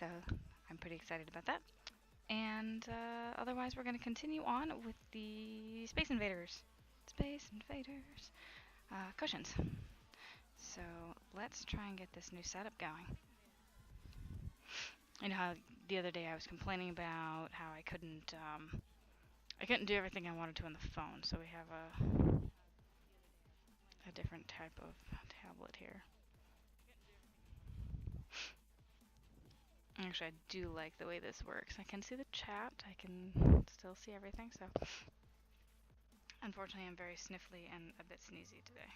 So I'm pretty excited about that. And otherwise, we're going to continue on with the Space Invaders. Space Invaders. Cushions. So let's try and get this new setup going. You know how the other day I was complaining about how I couldn't do everything I wanted to on the phone. So we have a different type of tablet here. Actually, I do like the way this works. I can see the chat. I can still see everything. So unfortunately, I'm very sniffly and a bit sneezy today.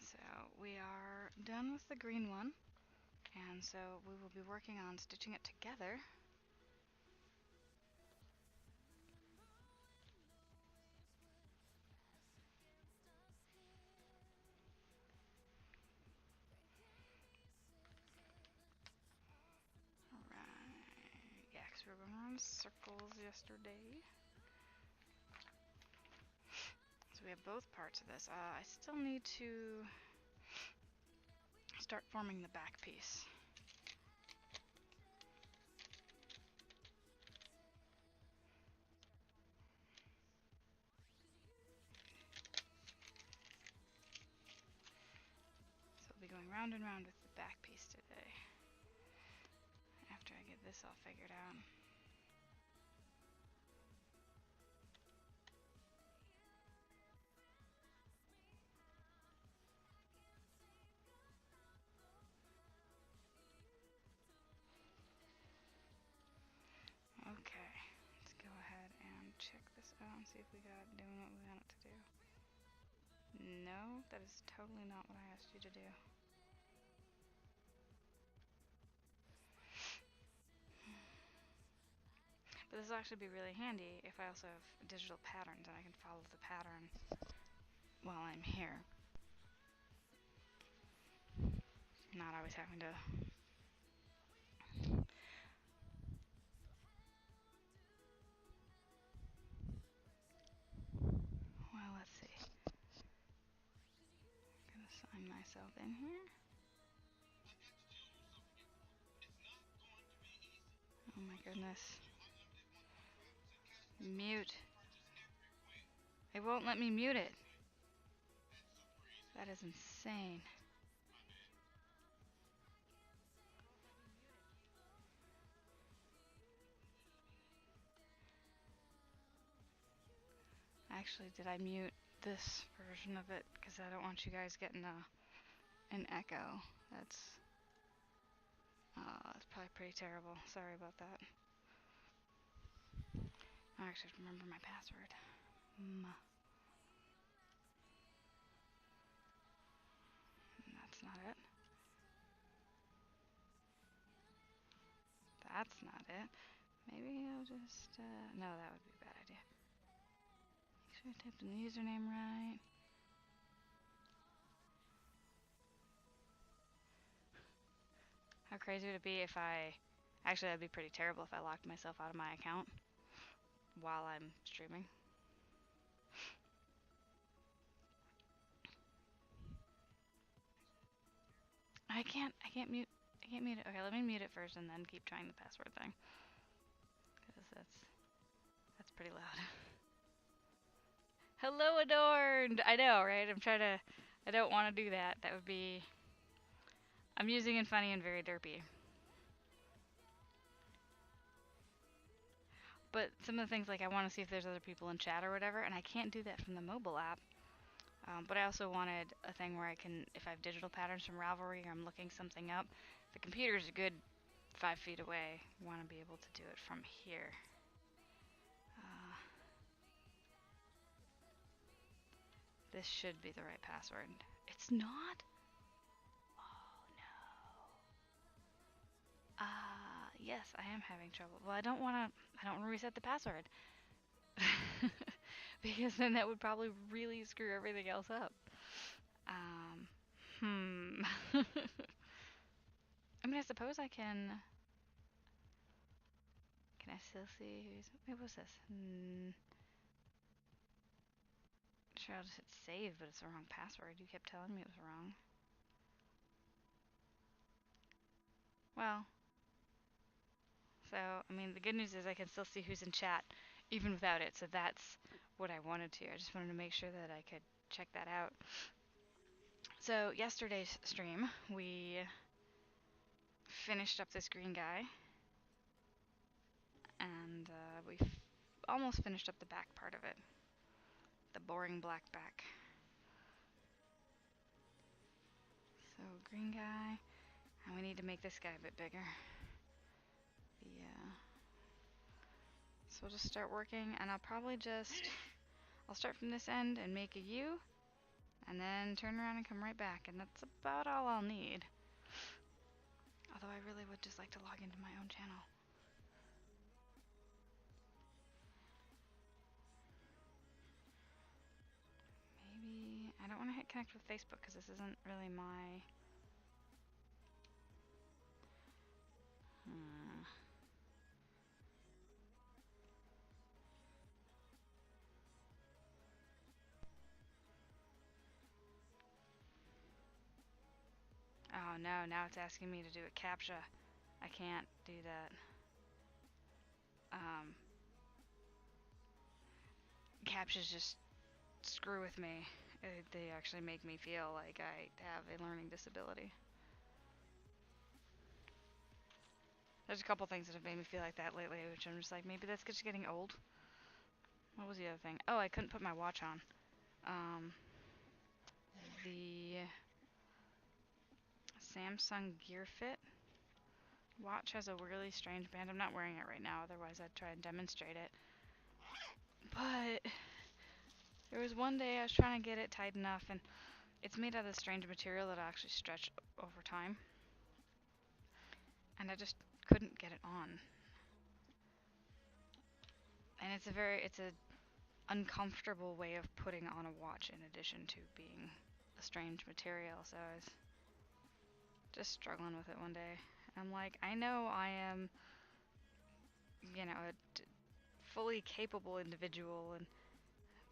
So we are done with the green one, and so we will be working on stitching it together. Alright, yeah, because we were going around circles yesterday. So we have both parts of this. I still need to start forming the back piece. So we'll be going round and round with the back piece today, after I get this all figured out. Okay, let's go ahead and check this out and see if we got it doing what we want it to do. No, that is totally not what I asked you to do. But this will actually be really handy if I also have digital patterns and I can follow the pattern while I'm here. Not always having to... Well, let's see. I'm gonna sign myself in here. Oh my goodness. Mute. It won't let me mute it. That is insane. Actually, did I mute this version of it? Because I don't want you guys getting an echo. That's probably pretty terrible. Sorry about that. I actually have to remember my password. That's not it. That's not it. Maybe I'll just... no, that would be a bad idea. Make sure I typed in the username right. How crazy would it be if I... Actually, that'd be pretty terrible if I locked myself out of my account while I'm streaming. I can't mute it. Okay, let me mute it first and then keep trying the password thing. Because that's pretty loud. Hello, Adorned! I know, right? I don't want to do that. That would be amusing and funny and very derpy. But some of the things, like I want to see if there's other people in chat or whatever, and I can't do that from the mobile app. But I also wanted a thing where I can, if I have digital patterns from Ravelry or I'm looking something up, if the computer's a good 5 feet away, I want to be able to do it from here. This should be the right password. It's not? Oh no. Yes, I am having trouble. Well, I don't want to reset the password. because then that would probably really screw everything else up. Um, I mean, I suppose I can. Can I still see who's? Wait, what's this? Sure, I'll just hit save, but it's the wrong password. You kept telling me it was wrong. Well, so I mean, the good news is I can still see who's in chat, even without it. So that's what I wanted to. I just wanted to make sure that I could check that out. So yesterday's stream, we finished up this green guy, and we almost finished up the back part of it, the boring black back. So green guy, and we need to make this guy a bit bigger. Yeah. So we'll just start working, and I'll start from this end and make a U, and then turn around and come right back, and that's about all I'll need. Although I really would just like to log into my own channel. Maybe, I don't want to hit connect with Facebook because this isn't really my... Oh no, now it's asking me to do a CAPTCHA. I can't do that. CAPTCHAs just screw with me. They actually make me feel like I have a learning disability. There's a couple things that have made me feel like that lately, which I'm just like, maybe that's just getting old. What was the other thing? Oh, I couldn't put my watch on. The Samsung Gear Fit watch has a really strange band. I'm not wearing it right now, otherwise I'd try and demonstrate it. But there was one day I was trying to get it tight enough, and it's made out of strange material that'll actually stretch over time. And I just couldn't get it on. And it's a uncomfortable way of putting on a watch in addition to being a strange material, so I was just struggling with it one day. I'm like, I know I am, a fully capable individual and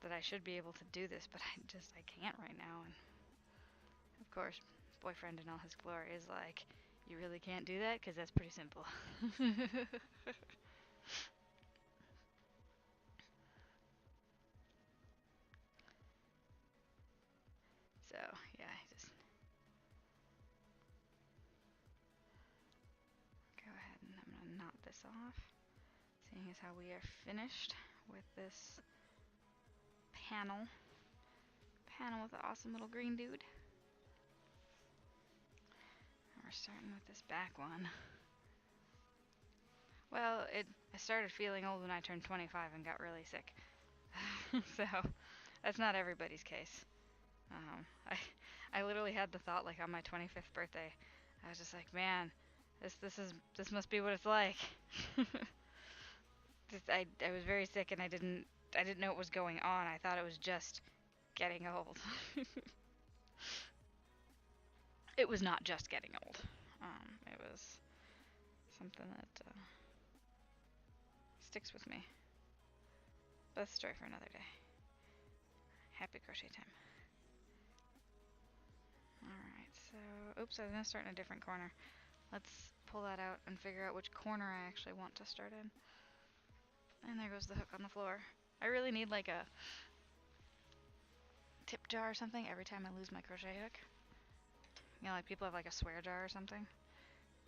that I should be able to do this, but I can't right now. And of course, boyfriend in all his glory is like, you really can't do that because that's pretty simple. So, yeah, just go ahead and I'm going to knot this off, seeing as how we are finished with this panel with the awesome little green dude. And we're starting with this back one. Well, I started feeling old when I turned 25 and got really sick. So, that's not everybody's case. I literally had the thought, like, on my 25th birthday. I was just like, man, this must be what it's like. I was very sick and I didn't know what was going on. I thought it was just getting old. It was not just getting old. It was something that sticks with me. But that's a story for another day. Happy crochet time. Alright, so, oops, I was going to start in a different corner. Let's pull that out and figure out which corner I actually want to start in. And there goes the hook on the floor. I really need like a tip jar or something every time I lose my crochet hook. You know, like people have like a swear jar or something.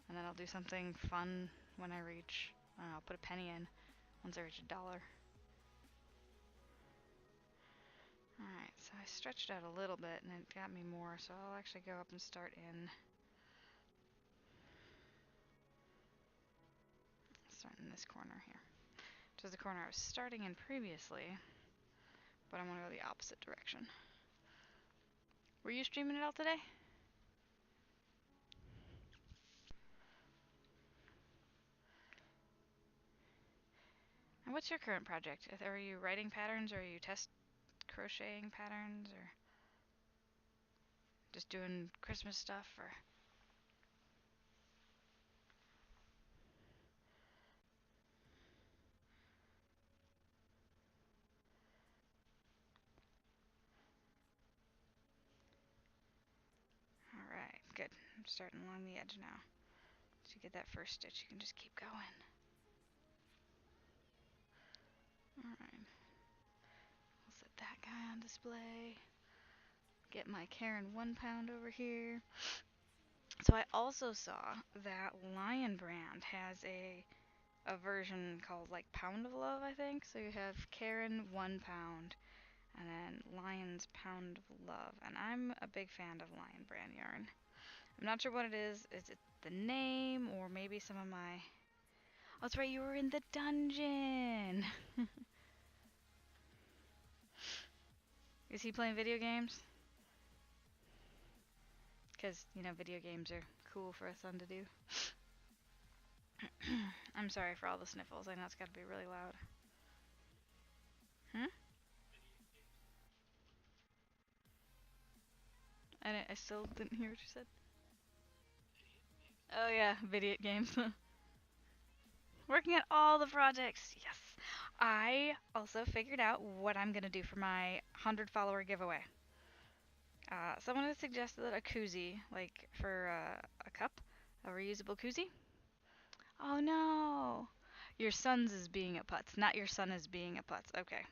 And then I'll do something fun when I reach, I don't know, I'll put a penny in once I reach $1. Alright, so I stretched out a little bit and it got me more, so I'll actually go up and start in this corner here. Which is the corner I was starting in previously, but I'm going to go the opposite direction. Were you streaming it all today? And what's your current project? Are you writing patterns, or are you test crocheting patterns, or just doing Christmas stuff, or? Alright, good. I'm starting along the edge now. Once you get that first stitch, you can just keep going. Alright. We'll set that guy on display. Get my Karen 1 pound over here. So I also saw that Lion Brand has a version called like Pound of Love, I think. So you have Karen 1 pound and then Lion's Pound of Love. And I'm a big fan of Lion Brand yarn. I'm not sure what it is. Is it the name or maybe some of my... Oh, that's right, you were in the dungeon! Is he playing video games? Because, you know, video games are cool for a son to do. I'm sorry for all the sniffles. I know it's gotta be really loud. Hmm? I still didn't hear what you said. Oh yeah, video games. Working on all the projects. Yes. I also figured out what I'm gonna do for my 100 follower giveaway. Someone had suggested a koozie, like for a cup, a reusable koozie. Oh no! Your son's is being a putz, not your son is being a putz. Okay.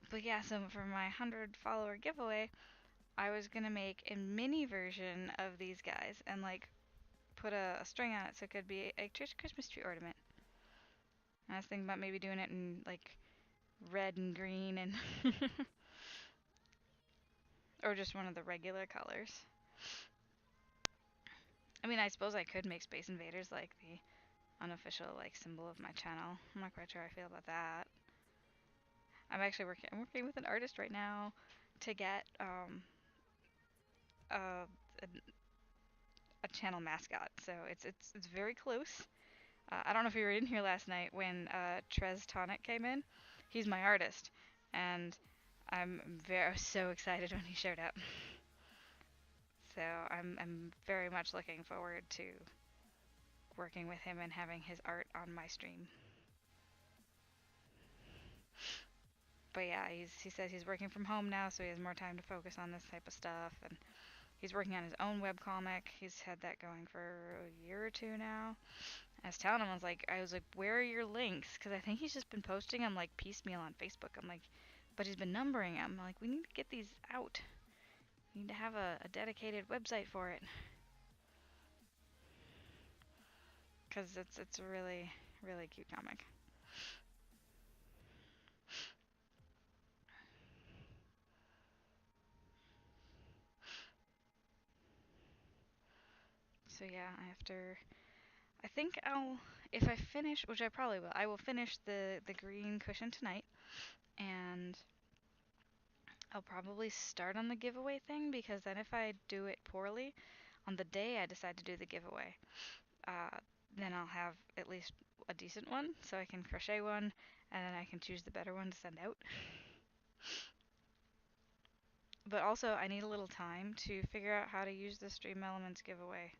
But yeah, so for my 100 follower giveaway, I was gonna make a mini version of these guys and like put a string on it so it could be a Christmas tree ornament. And I was thinking about maybe doing it in like red and green and or just one of the regular colors. I mean, I suppose I could make Space Invaders like the unofficial like symbol of my channel. I'm not quite sure how I feel about that. I'm working with an artist right now to get a, a channel mascot. So it's very close. I don't know if you were in here last night when Trez Tonic came in. He's my artist, and I'm so excited when he showed up. So I'm very much looking forward to working with him and having his art on my stream. But yeah, he says he's working from home now, so he has more time to focus on this type of stuff, and he's working on his own webcomic. He's had that going for a year or two now. I was telling him, I was like, where are your links? Because I think he's just been posting them like piecemeal on Facebook. I'm like, but he's been numbering them. I'm like, we need to get these out. We need to have a dedicated website for it. Because it's a really, really cute comic. So yeah, I think if I finish, which I probably will, I will finish the green cushion tonight, and I'll probably start on the giveaway thing, because then if I do it poorly, on the day I decide to do the giveaway, then I'll have at least a decent one, so I can crochet one, and then I can choose the better one to send out. But also, I need a little time to figure out how to use the Stream Elements giveaway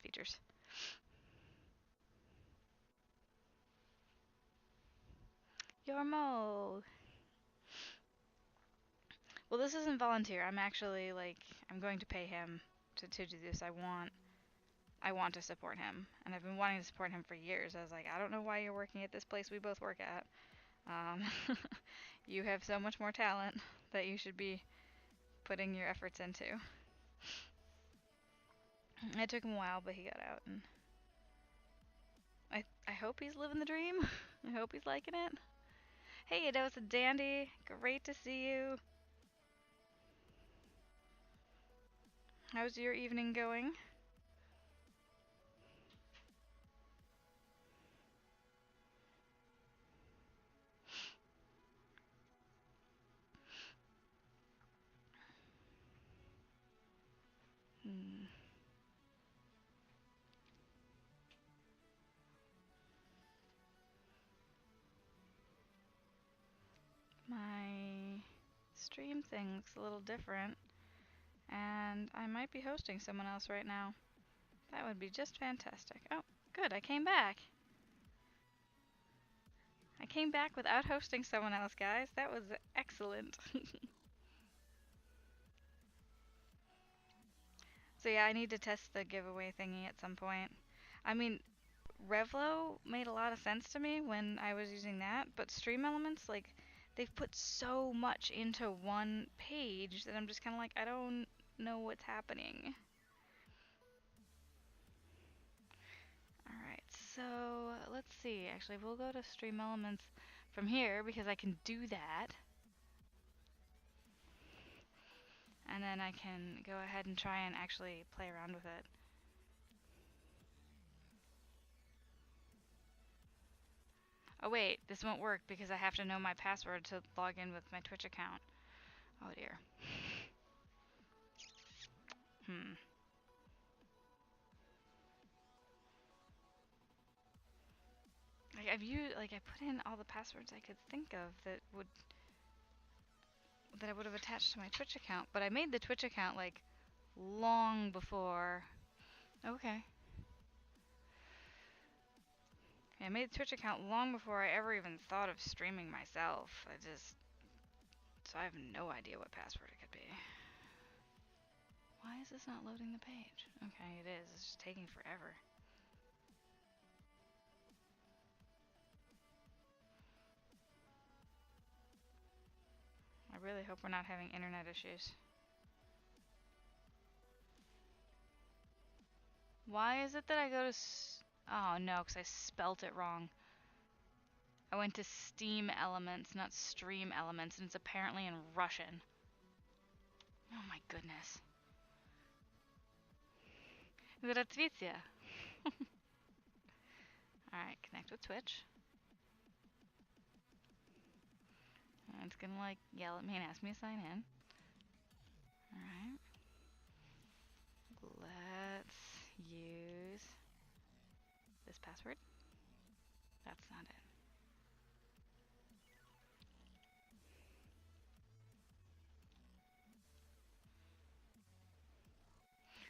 features. Yormo! Well, this isn't volunteer. I'm actually, I'm going to pay him to do this. I want to support him, and I've been wanting to support him for years. I was like, I don't know why you're working at this place we both work at. You have so much more talent that you should be putting your efforts into. It took him a while, but he got out, and I hope he's living the dream. I hope he's liking it. Hey, Edo, it's a dandy. Great to see you. How's your evening going? Hmm. stream thing looks a little different. And I might be hosting someone else right now. That would be just fantastic. Oh, good, I came back. I came back without hosting someone else, guys. That was excellent. So yeah, I need to test the giveaway thingy at some point. I mean, Revlo made a lot of sense to me when I was using that, but Stream Elements, like, they've put so much into one page that I'm just kind of like, I don't know what's happening. Alright, so let's see. Actually, we'll go to Stream Elements from here because I can do that. And then I can go ahead and try and actually play around with it. Oh wait, this won't work because I have to know my password to log in with my Twitch account. Oh dear. Like I put in all the passwords I could think of that I would have attached to my Twitch account, but I made the Twitch account like long before. Okay. Yeah, I made the Twitch account long before I ever even thought of streaming myself. So I have no idea what password it could be. Why is this not loading the page? Okay, it is. It's just taking forever. I really hope we're not having internet issues. Why is it that I go to oh no, because I spelt it wrong. I went to Steam Elements, not Stream Elements, and it's apparently in Russian. Oh my goodness. Здравствуйте. Alright, connect with Twitch. And it's gonna like yell at me and ask me to sign in. Alright. Let's use this password. That's not it.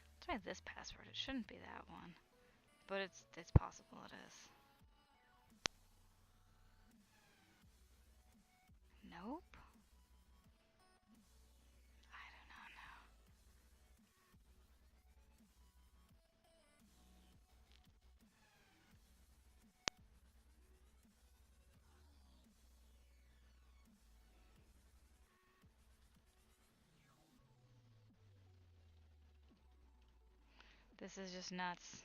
Let's try this password. It shouldn't be that one. But it's possible it is. Nope. I do not know. This is just nuts.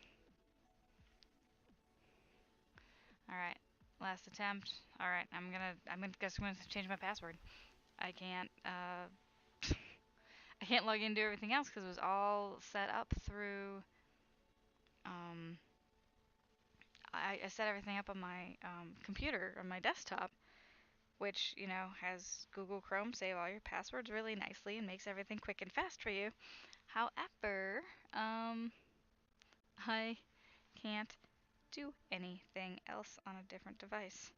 Alright, last attempt. Alright, I'm gonna change my password. I can't I can't log in and do everything else because it was all set up through I set everything up on my computer, on my desktop, which, you know, has Google Chrome save all your passwords really nicely and makes everything quick and fast for you. However, I can't do anything else on a different device.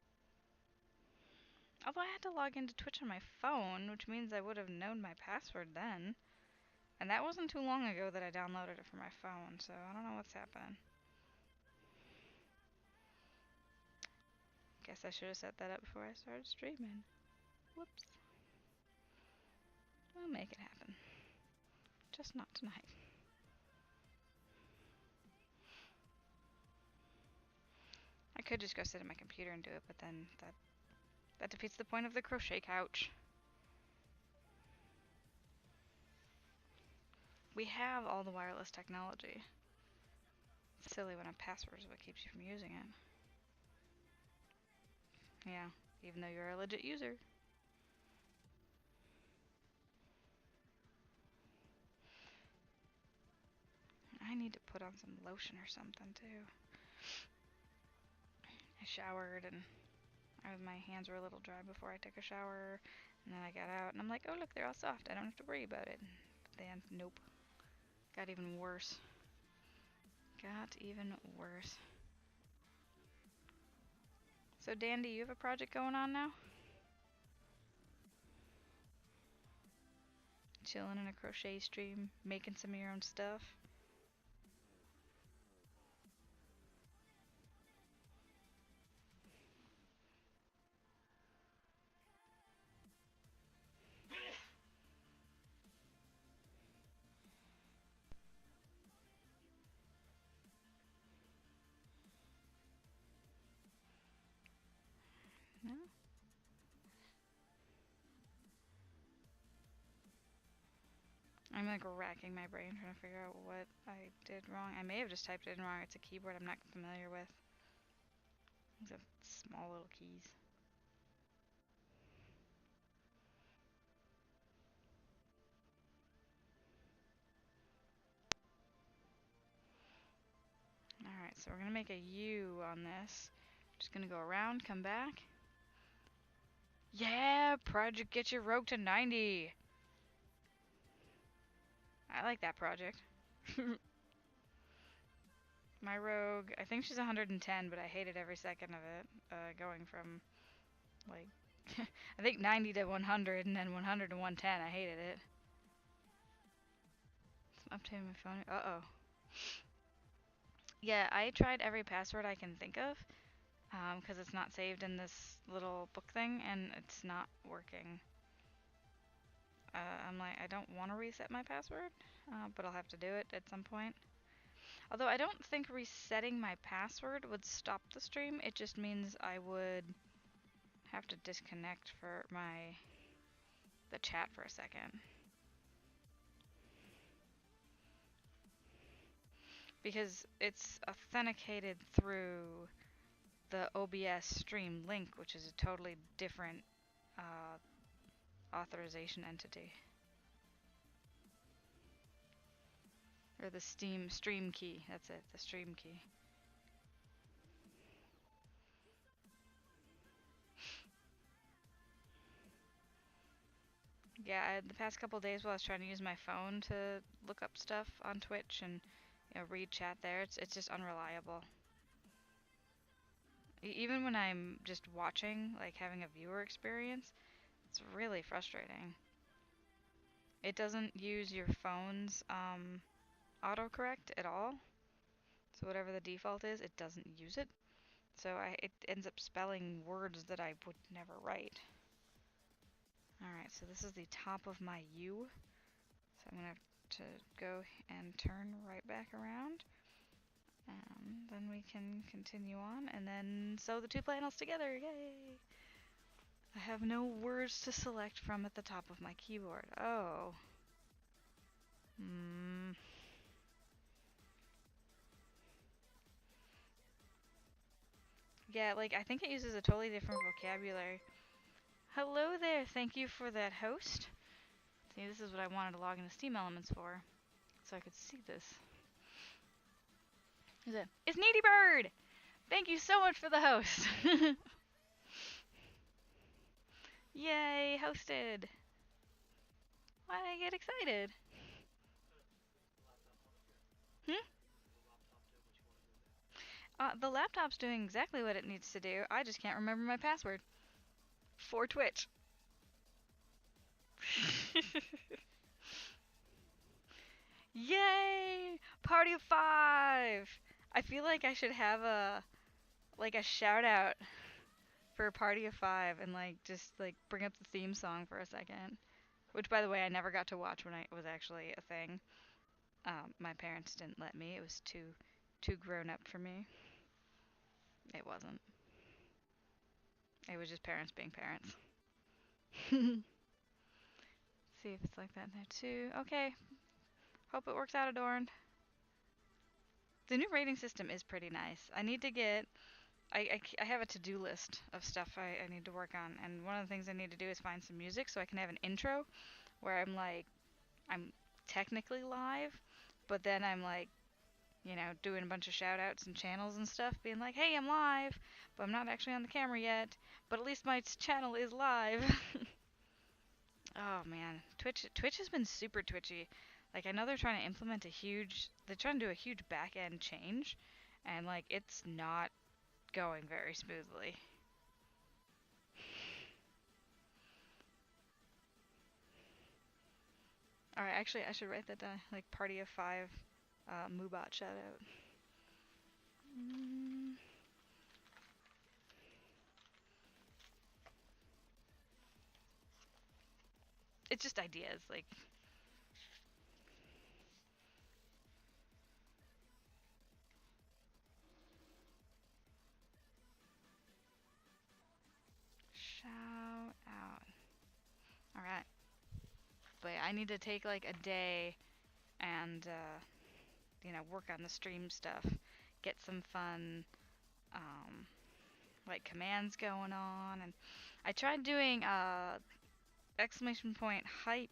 Although I had to log into Twitch on my phone, which means I would have known my password then. And that wasn't too long ago that I downloaded it for my phone, so I don't know what's happening. Guess I should have set that up before I started streaming. Whoops. We'll make it happen. Just not tonight. I could just go sit at my computer and do it, but then that defeats the point of the crochet couch. We have all the wireless technology. It's silly when a password is what keeps you from using it. Yeah, even though you're a legit user. I need to put on some lotion or something too. I showered and my hands were a little dry before I took a shower, and then I got out and I'm like, oh look, they're all soft. I don't have to worry about it. But then, nope. Got even worse. Got even worse. So Dandy, you have a project going on now? chilling in a crochet stream, making some of your own stuff. No? I'm like racking my brain trying to figure out what I did wrong. I may have just typed it in wrong. It's a keyboard I'm not familiar with. These are small little keys. Alright, so we're gonna make a U on this. Just gonna go around, come back. Yeah, project get your rogue to 90. I like that project. My rogue, I think she's 110, but I hated every second of it. Going from like I think 90 to 100 and then 100 to 110. I hated it. I'm updating my phone. Uh-oh. Yeah, I tried every password I can think of because it's not saved in this little book thing and it's not working. I'm like, I don't want to reset my password, but I'll have to do it at some point. Although I don't think resetting my password would stop the stream. It just means I would have to disconnect for the chat for a second. Because it's authenticated through the OBS stream link, which is a totally different authorization entity. Or the stream key. That's it, the stream key. Yeah, the past couple days while I was trying to use my phone to look up stuff on Twitch and read chat there, it's just unreliable. Even when I'm just watching, like having a viewer experience, it's really frustrating. It doesn't use your phone's autocorrect at all. So whatever the default is, it doesn't use it. So it ends up spelling words that I would never write. Alright, so this is the top of my U. So I'm going to have to go and turn right back around. And then we can continue on and then sew the two panels together. Yay! I have no words to select from at the top of my keyboard. Oh. Yeah, like I think it uses a totally different vocabulary. Hello there, thank you for that host. See, this is what I wanted to log into Steam Elements for. So I could see this. Who's it? It's Needy Bird! Thank you so much for the host! Yay, hosted! Why did I get excited? The laptop's doing exactly what it needs to do. I just can't remember my password. For Twitch. Yay! Party of 5! I feel like I should have a shout out for a Party of 5 and just bring up the theme song for a second. Which, by the way, I never got to watch when it was actually a thing. My parents didn't let me. It was too grown up for me. It wasn't. It was just parents being parents. See if it's like that there too. Okay. Hope it works out, Adorned. The new rating system is pretty nice. I need to get... I have a to-do list of stuff I need to work on, and one of the things I need to do is find some music so I can have an intro where I'm technically live, but then I'm doing a bunch of shout outs and channels and stuff, being like, hey, I'm live, but I'm not actually on the camera yet, but at least my channel is live. Oh man, Twitch has been super twitchy. I know they're trying to implement they're trying to do a huge back end change, and it's not going very smoothly. Alright, actually, I should write that down. Like, party of 5, Moobot shout out. It's just ideas, like. Shout out. Alright. But yeah, I need to take like a day and, work on the stream stuff. Get some fun, like commands going on. And I tried doing, exclamation point hype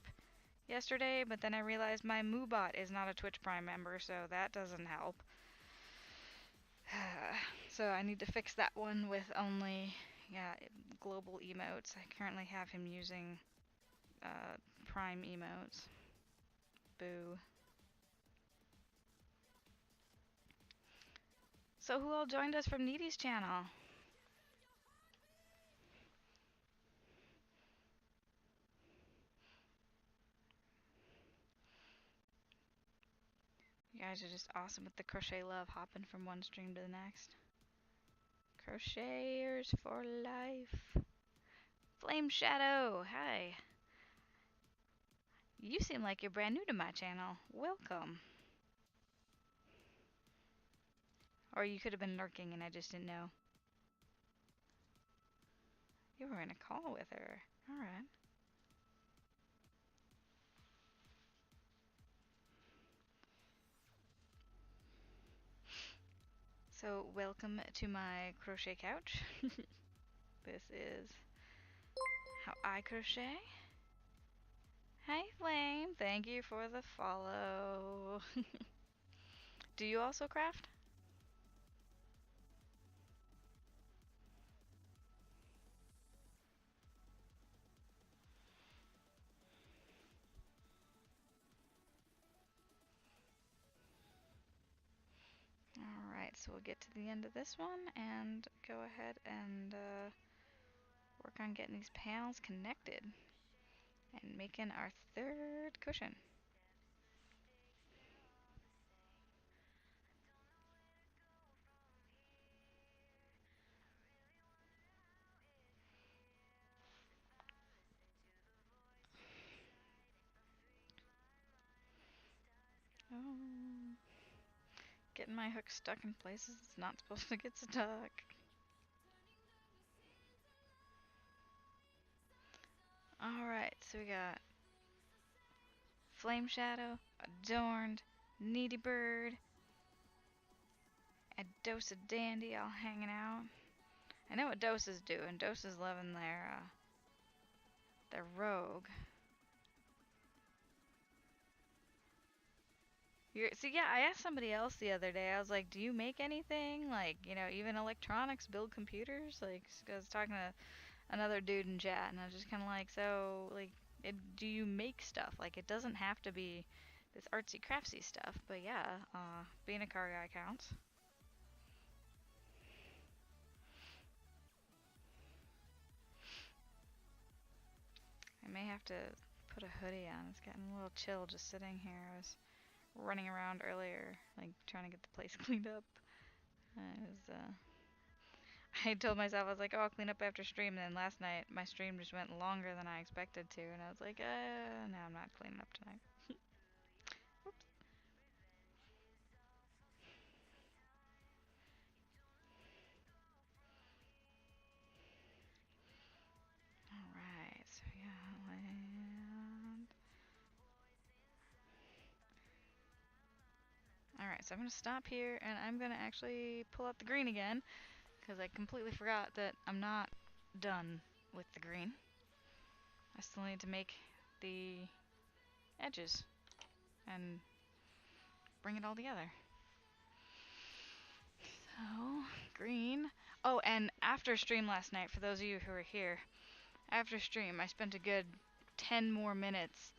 yesterday, but then I realized my Moobot is not a Twitch Prime member, so that doesn't help. So I need to fix that one with only, global emotes. I currently have him using Prime emotes. Boo. So who all joined us from Needy's channel? You guys are just awesome with the crochet love, hopping from one stream to the next. Crocheters for life. Flame Shadow, hi. You seem like you're brand new to my channel. Welcome. Or you could have been lurking and I just didn't know. You were in a call with her. Alright. So, welcome to my crochet couch. This is how I crochet. Hi, Flame. Thank you for the follow. Do you also craft? Alright, so we'll get to the end of this one and go ahead and work on getting these panels connected and making our third cushion. Oh. Getting my hook stuck in places it's not supposed to get stuck. Alright, so we got Flame Shadow, Adorned, Needy Bird, and Dose of Dandy all hanging out. I know what Dose is doing. Dose is loving their rogue. So yeah, I asked somebody else the other day. I was like, "Do you make anything? Like, even electronics, build computers?" Like, 'cause I was talking to another dude in chat, and I was just kind of like, "So, like, do you make stuff? Like, it doesn't have to be this artsy craftsy stuff, but yeah, being a car guy counts." I may have to put a hoodie on. It's getting a little chill just sitting here. I was running around earlier, like trying to get the place cleaned up. I told myself, I was like, oh, I'll clean up after stream. And then last night, my stream just went longer than I expected to. And I was like, no, I'm not cleaning up tonight. Whoops. Alright, so yeah, land. Alright, so I'm going to stop here and I'm going to actually pull out the green again. Because I completely forgot that I'm not done with the green. I still need to make the edges and bring it all together. So, green. Oh, and after stream last night, for those of you who were here, after stream I spent a good 10 more minutes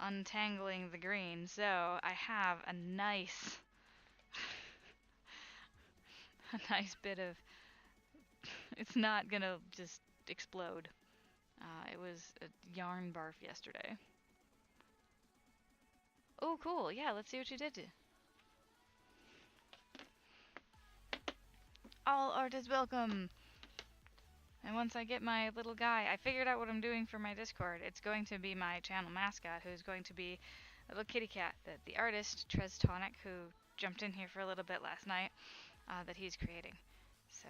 untangling the green, so I have a nice bit of, it's not gonna just explode. It was a yarn barf yesterday. Oh, cool. Yeah, let's see what you did. All art is welcome. And once I get my little guy, I figured out what I'm doing for my Discord. It's going to be my channel mascot, who's going to be a little kitty cat that the artist, Trez Tonic, who jumped in here for a little bit last night, that he's creating. So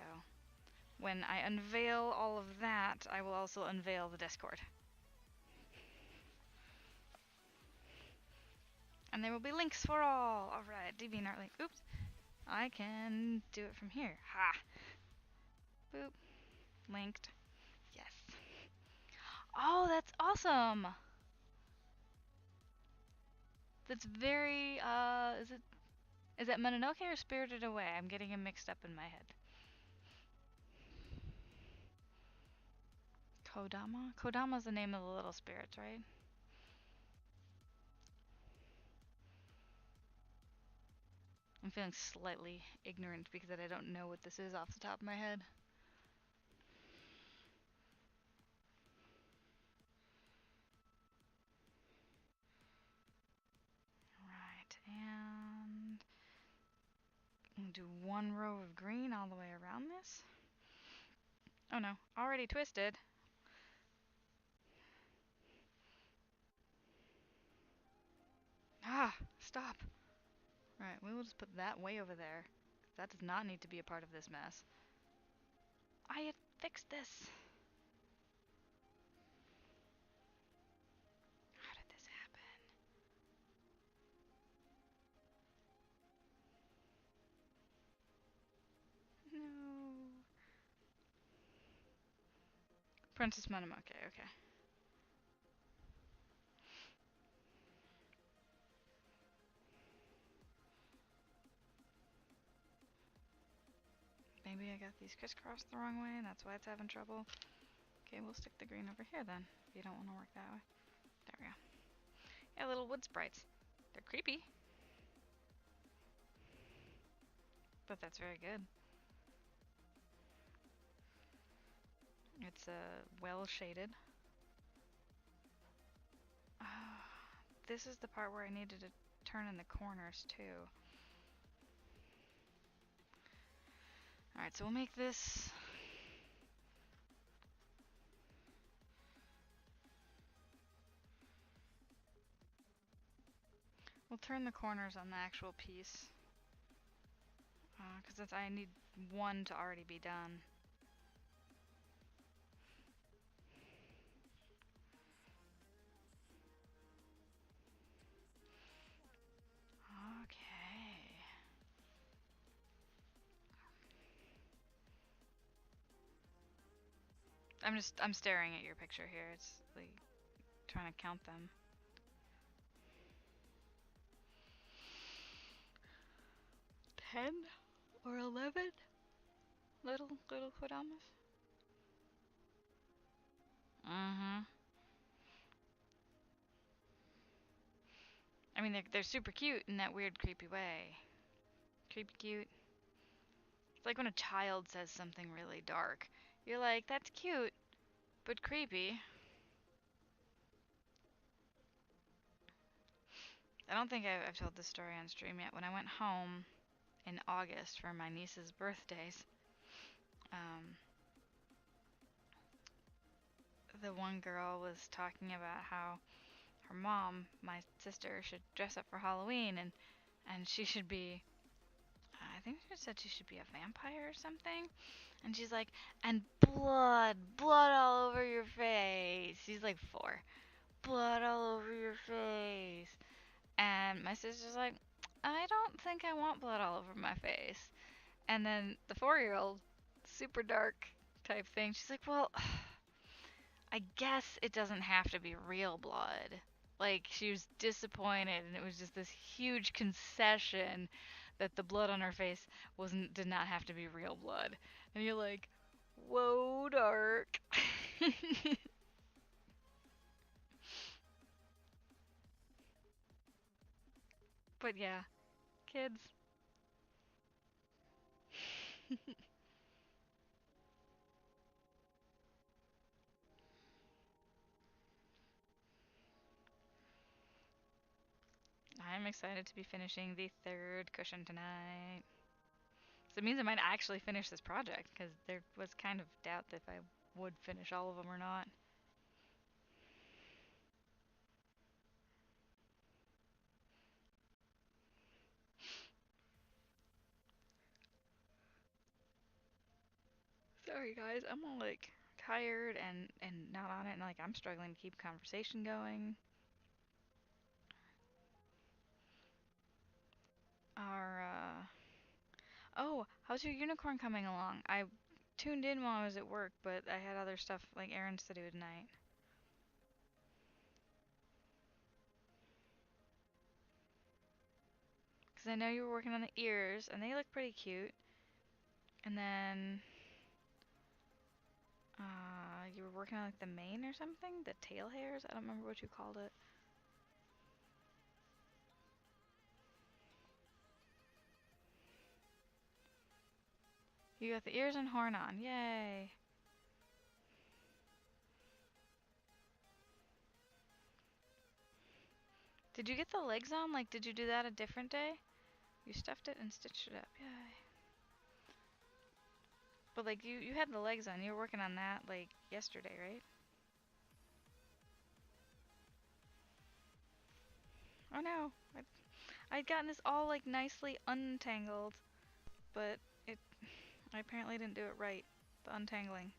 when I unveil all of that, I will also unveil the Discord. And there will be links for all. Alright, DeviantArt link. Oops. I can do it from here. Ha! Boop. Linked. Yes. Oh, that's awesome! That's very, is it Mononoke or Spirited Away? I'm getting them mixed up in my head. Kodama? Kodama's the name of the little spirits, right? I'm feeling slightly ignorant because I don't know what this is off the top of my head. Right, and I'm do one row of green all the way around this. Oh no, already twisted. Ah, stop. Right, we will just put that way over there. That does not need to be a part of this mess. I had fixed this. How did this happen? No. Princess Mononoke, okay. Maybe I got these crisscrossed the wrong way and that's why it's having trouble. Okay, we'll stick the green over here then, if you don't want to work that way. There we go. Yeah, little wood sprites. They're creepy. But that's very good. It's well shaded. This is the part where I needed to turn in the corners too. Alright, so we'll make this... We'll turn the corners on the actual piece. Because I need one to already be done. Okay. I'm staring at your picture here. It's like trying to count them. 10 or 11 little kodamas. I mean, they're super cute in that weird, creepy way. Creepy cute. It's like when a child says something really dark. You're like, that's cute, but creepy. I don't think I've told this story on stream yet. When I went home in August for my niece's birthdays, the one girl was talking about how her mom, my sister, should dress up for Halloween and she should be, I think she said she should be a vampire or something. And she's like, and blood all over your face. She's like 4. Blood all over your face. And my sister's like, I don't think I want blood all over my face. And then the 4-year-old, super dark type thing, she's like, well, I guess it doesn't have to be real blood. Like, she was disappointed, and it was just this huge concession that the blood on her face did not have to be real blood. And you're like, whoa, dark. But yeah, kids. I'm excited to be finishing the third cushion tonight. So it means I might actually finish this project, because there was kind of doubt if I would finish all of them or not. Sorry guys, I'm all like tired and not on it, and like I'm struggling to keep conversation going. Our Oh, how's your unicorn coming along? I tuned in while I was at work, but I had other stuff like errands to do tonight. Because I know you were working on the ears, and they look pretty cute. And then, you were working on like the mane or something? The tail hairs? I don't remember what you called it. You got the ears and horn on. Yay! Did you get the legs on? Like, did you do that a different day? You stuffed it and stitched it up. Yay. But like, you had the legs on. You were working on that like yesterday, right? Oh no. I'd gotten this all like nicely untangled, but I apparently didn't do it right. The untangling.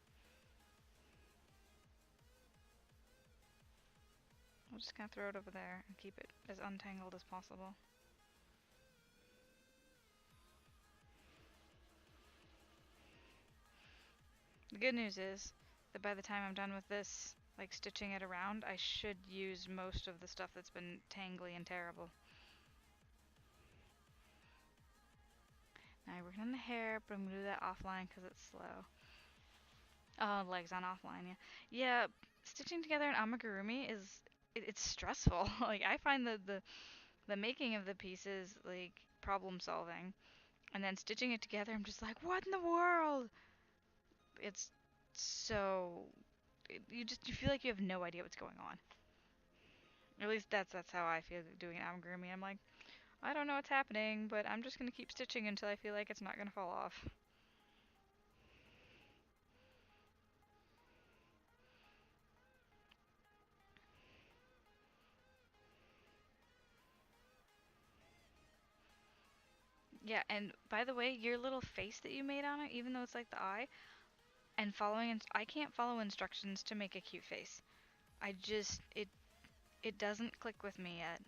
I'm just gonna throw it over there and keep it as untangled as possible. The good news is that by the time I'm done with this, like stitching it around, I should use most of the stuff that's been tangly and terrible. Now I'm working on the hair, but I'm gonna do that offline because it's slow. Oh, legs on offline, yeah. Yeah, stitching together an amigurumi is, it's stressful. Like I find the making of the pieces like problem solving, and then stitching it together, I'm just like, what in the world? It's so you feel like you have no idea what's going on. At least that's how I feel doing an amigurumi. I'm like, I don't know what's happening, but I'm just gonna keep stitching until I feel like it's not gonna fall off. Yeah, and by the way, your little face that you made on it, even though it's like the eye, and I can't follow instructions to make a cute face. I just, it doesn't click with me yet.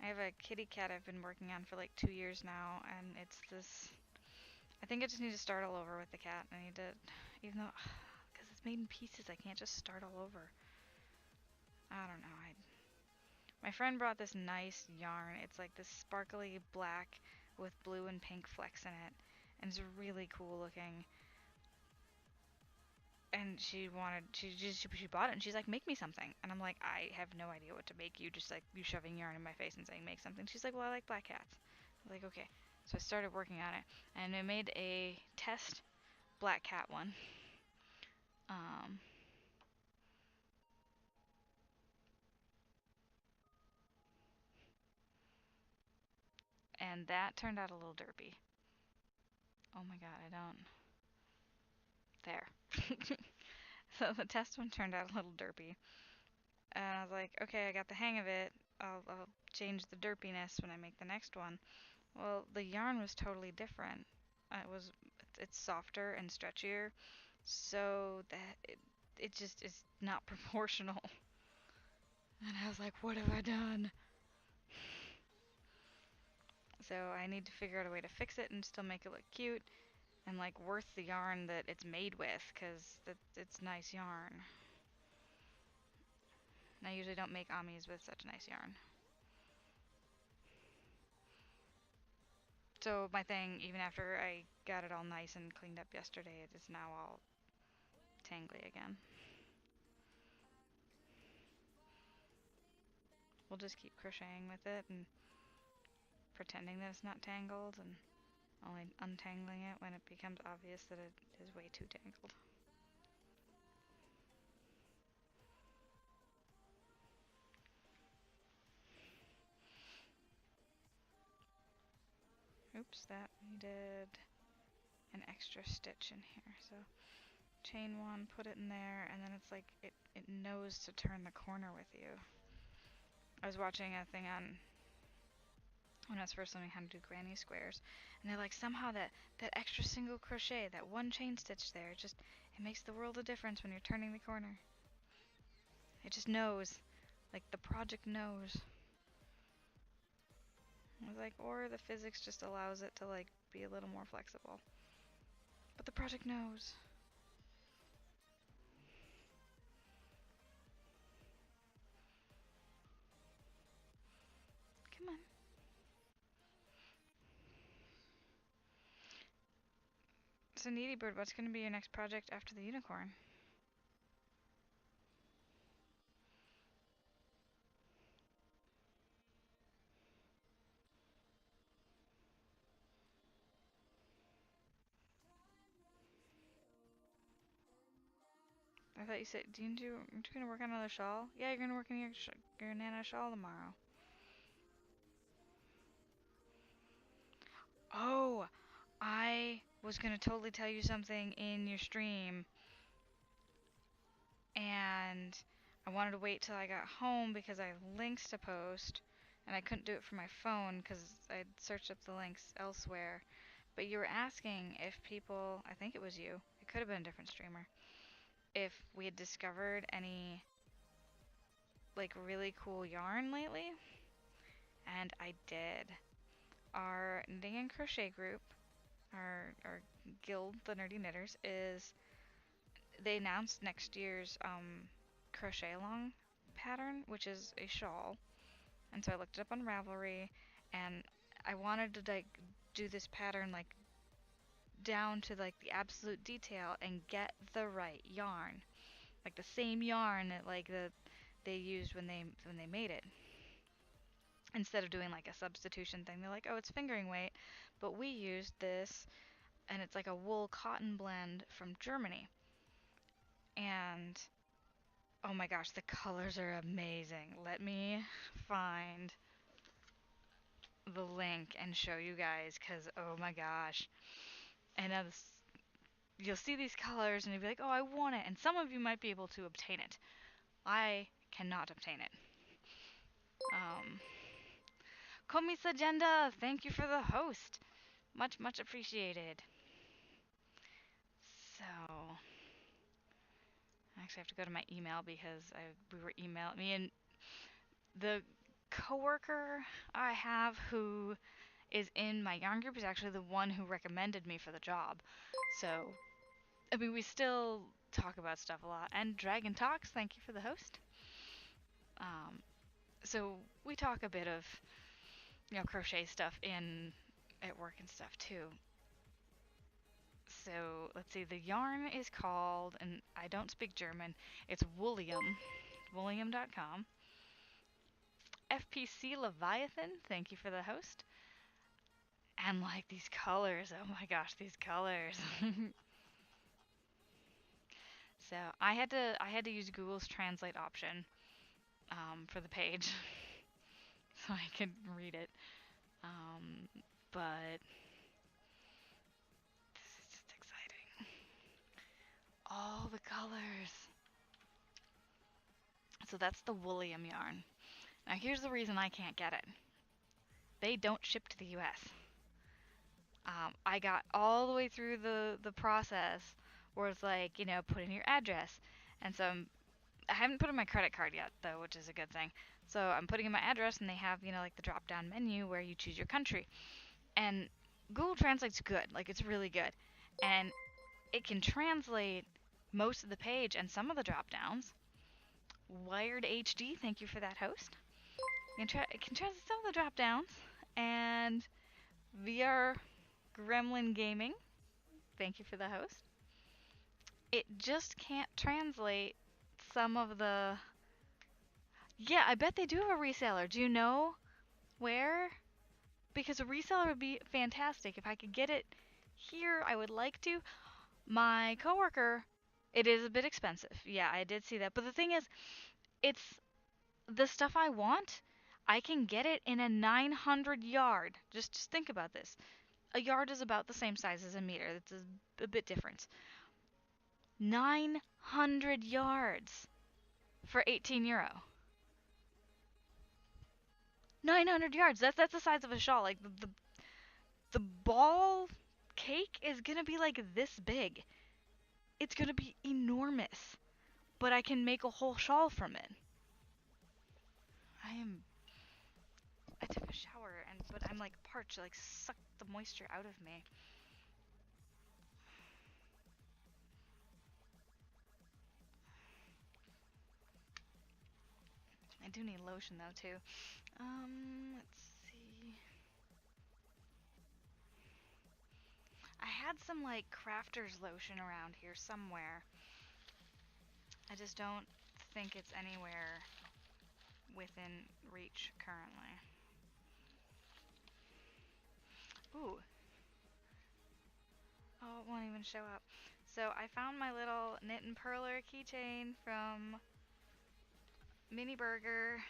I have a kitty cat I've been working on for like 2 years now, and it's this. I think I just need to start all over with the cat. I need to, even though, because it's made in pieces, I can't just start all over. I don't know. My friend brought this nice yarn. It's like this sparkly black with blue and pink flecks in it, and it's really cool looking. And she bought it, and she's like, make me something. And I'm like, I have no idea what to make you, just like you shoving yarn in my face and saying make something. She's like, well, I like black cats. I was like, okay. So I started working on it, and I made a test black cat one. Um, and that turned out a little derpy. Oh my god, I don't. There. So the test one turned out a little derpy. And I was like, okay, I got the hang of it. I'll change the derpiness when I make the next one. Well, the yarn was totally different. It's softer and stretchier, so that it just is not proportional. And I was like, what have I done? So I need to figure out a way to fix it and still make it look cute and like worth the yarn that it's made with, because it's nice yarn. And I usually don't make amis with such nice yarn. So my thing, even after I got it all nice and cleaned up yesterday, it is now all tangly again. We'll just keep crocheting with it and pretending that it's not tangled, and only untangling it when it becomes obvious that it is way too tangled. that needed an extra stitch in here. So chain one, put it in there, and then it's like it knows to turn the corner with you. I was watching a thing on when I was first learning how to do granny squares, and they're like, somehow that extra single crochet, that one chain stitch there, it makes the world of difference when you're turning the corner. It just knows, like the project knows. I was like, or the physics just allows it to like be a little more flexible, but the project knows. Come on. So Needy Bird, what's going to be your next project after the unicorn? I thought you said, aren't you going to work on another shawl? Yeah, you're going to work on your Nana shawl tomorrow. Oh, I was going to totally tell you something in your stream, and I wanted to wait till I got home because I have links to post, and I couldn't do it from my phone because I'd searched up the links elsewhere. But you were asking if people, I think it was you, it could have been a different streamer, if we had discovered any like really cool yarn lately, and I did. Our knitting and crochet group, our guild, the Nerdy Knitters, they announced next year's crochet along pattern, which is a shawl. And so I looked it up on Ravelry, and I wanted to like do this pattern like down to like the absolute detail and get the right yarn, like the same yarn that like they used when they made it. Instead of doing like a substitution thing, they're like, oh, it's fingering weight, but we used this, and it's like a wool cotton blend from Germany. And oh my gosh, the colors are amazing. Let me find the link and show you guys, because oh my gosh. And you'll see these colors and you'll be like, oh, I want it. And some of you might be able to obtain it. I cannot obtain it. Komis Agenda, thank you for the host. Much, much appreciated. So, I actually have to go to my email because we were emailing me, and the coworker I have who is in my yarn group is actually the one who recommended me for the job. So, I mean, we still talk about stuff a lot. And Dragon Talks, thank you for the host. So we talk a bit of, crochet stuff at work and stuff too. So let's see, the yarn is called, and I don't speak German, it's Woollium, woollium.com. FPC Leviathan, thank you for the host. And like these colors, oh my gosh, these colors. So I had to use Google's translate option for the page so I could read it. But this is just exciting. All the colors. So that's the Woollium yarn. Now here's the reason I can't get it. They don't ship to the US. I got all the way through the process where it's like, put in your address. And so I haven't put in my credit card yet, though, which is a good thing. So I'm putting in my address, and they have, like the drop-down menu where you choose your country. And Google Translate's good. Like, it's really good. And it can translate most of the page and some of the drop-downs. Wired HD, thank you for that, host. It can translate some of the drop-downs. And VR Gremlin Gaming, thank you for the host. It just can't translate some of the... Yeah, I bet they do have a reseller. Do you know where? Because a reseller would be fantastic. If I could get it here, I would like to. My coworker, it is a bit expensive. Yeah, I did see that. But the thing is, it's the stuff I want. I can get it in a 900 yard. Just think about this. A yard is about the same size as a meter. It's a bit different. 900 yards for 18 euro. 900 yards. That's the size of a shawl. Like the ball cake is gonna be like this big. It's gonna be enormous. But I can make a whole shawl from it. I took a shower but I'm like parched. Like sucked the moisture out of me. I do need lotion though too. Let's see. I had some like crafter's lotion around here somewhere. I just don't think it's anywhere within reach currently. Ooh. Oh, it won't even show up. So I found my little knit and purler keychain from Mini Burger,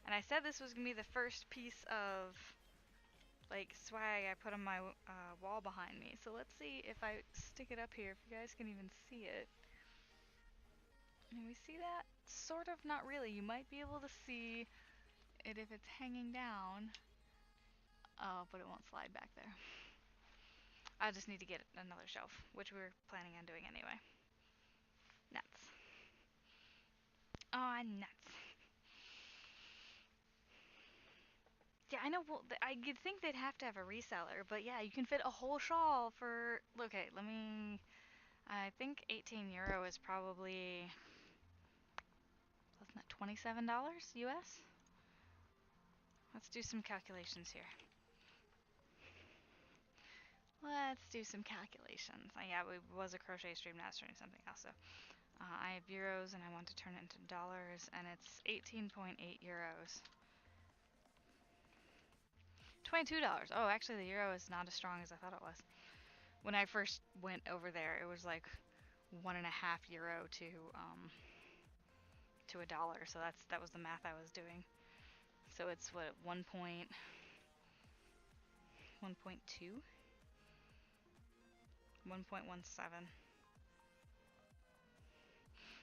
and I said this was gonna be the first piece of like swag I put on my wall behind me. So let's see if I stick it up here, if you guys can even see it. Can we see that? Sort of, not really. You might be able to see it if it's hanging down. Oh, but it won't slide back there. I just need to get another shelf, which we were planning on doing anyway. Nuts. Oh, nuts. Yeah, I know. Well, you'd think they'd have to have a reseller, but yeah, you can fit a whole shawl for. Okay, let me. I think 18 euro is probably. Wasn't that $27 US? Let's do some calculations here. Let's do some calculations. Yeah, it was a crochet stream, now it's turning something else. So I have euros and I want to turn it into dollars, and it's 18.8 euros. $22. Oh, actually, the euro is not as strong as I thought it was. When I first went over there, it was like €1.5 to a dollar. So that was the math I was doing. So it's what 1.2.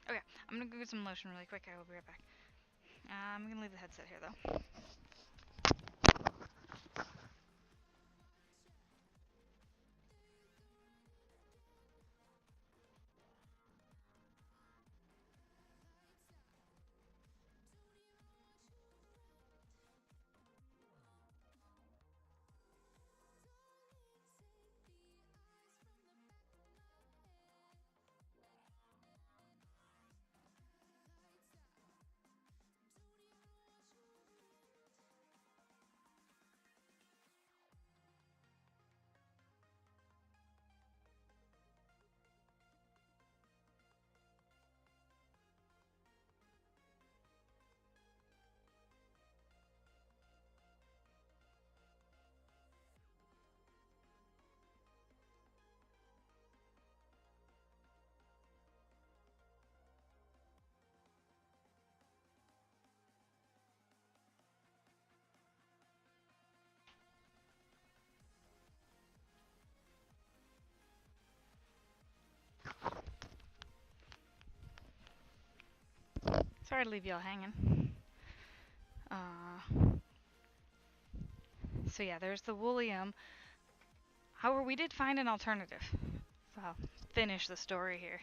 Okay, I'm gonna go get some lotion really quick. I will be right back. I'm gonna leave the headset here though. Sorry to leave y'all hanging. So yeah, there's the Woolium. However, we did find an alternative. So I'll finish the story here.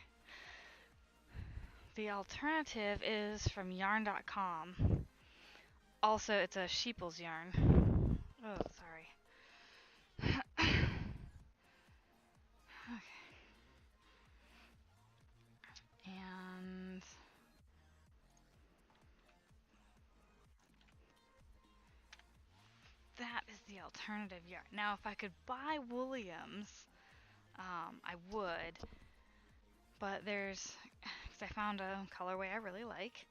The alternative is from yarn.com. Also, it's a sheeple's yarn. Oh, sorry. Okay. And that is the alternative yarn. Now, if I could buy Wooliums, I would. But because I found a colorway I really like.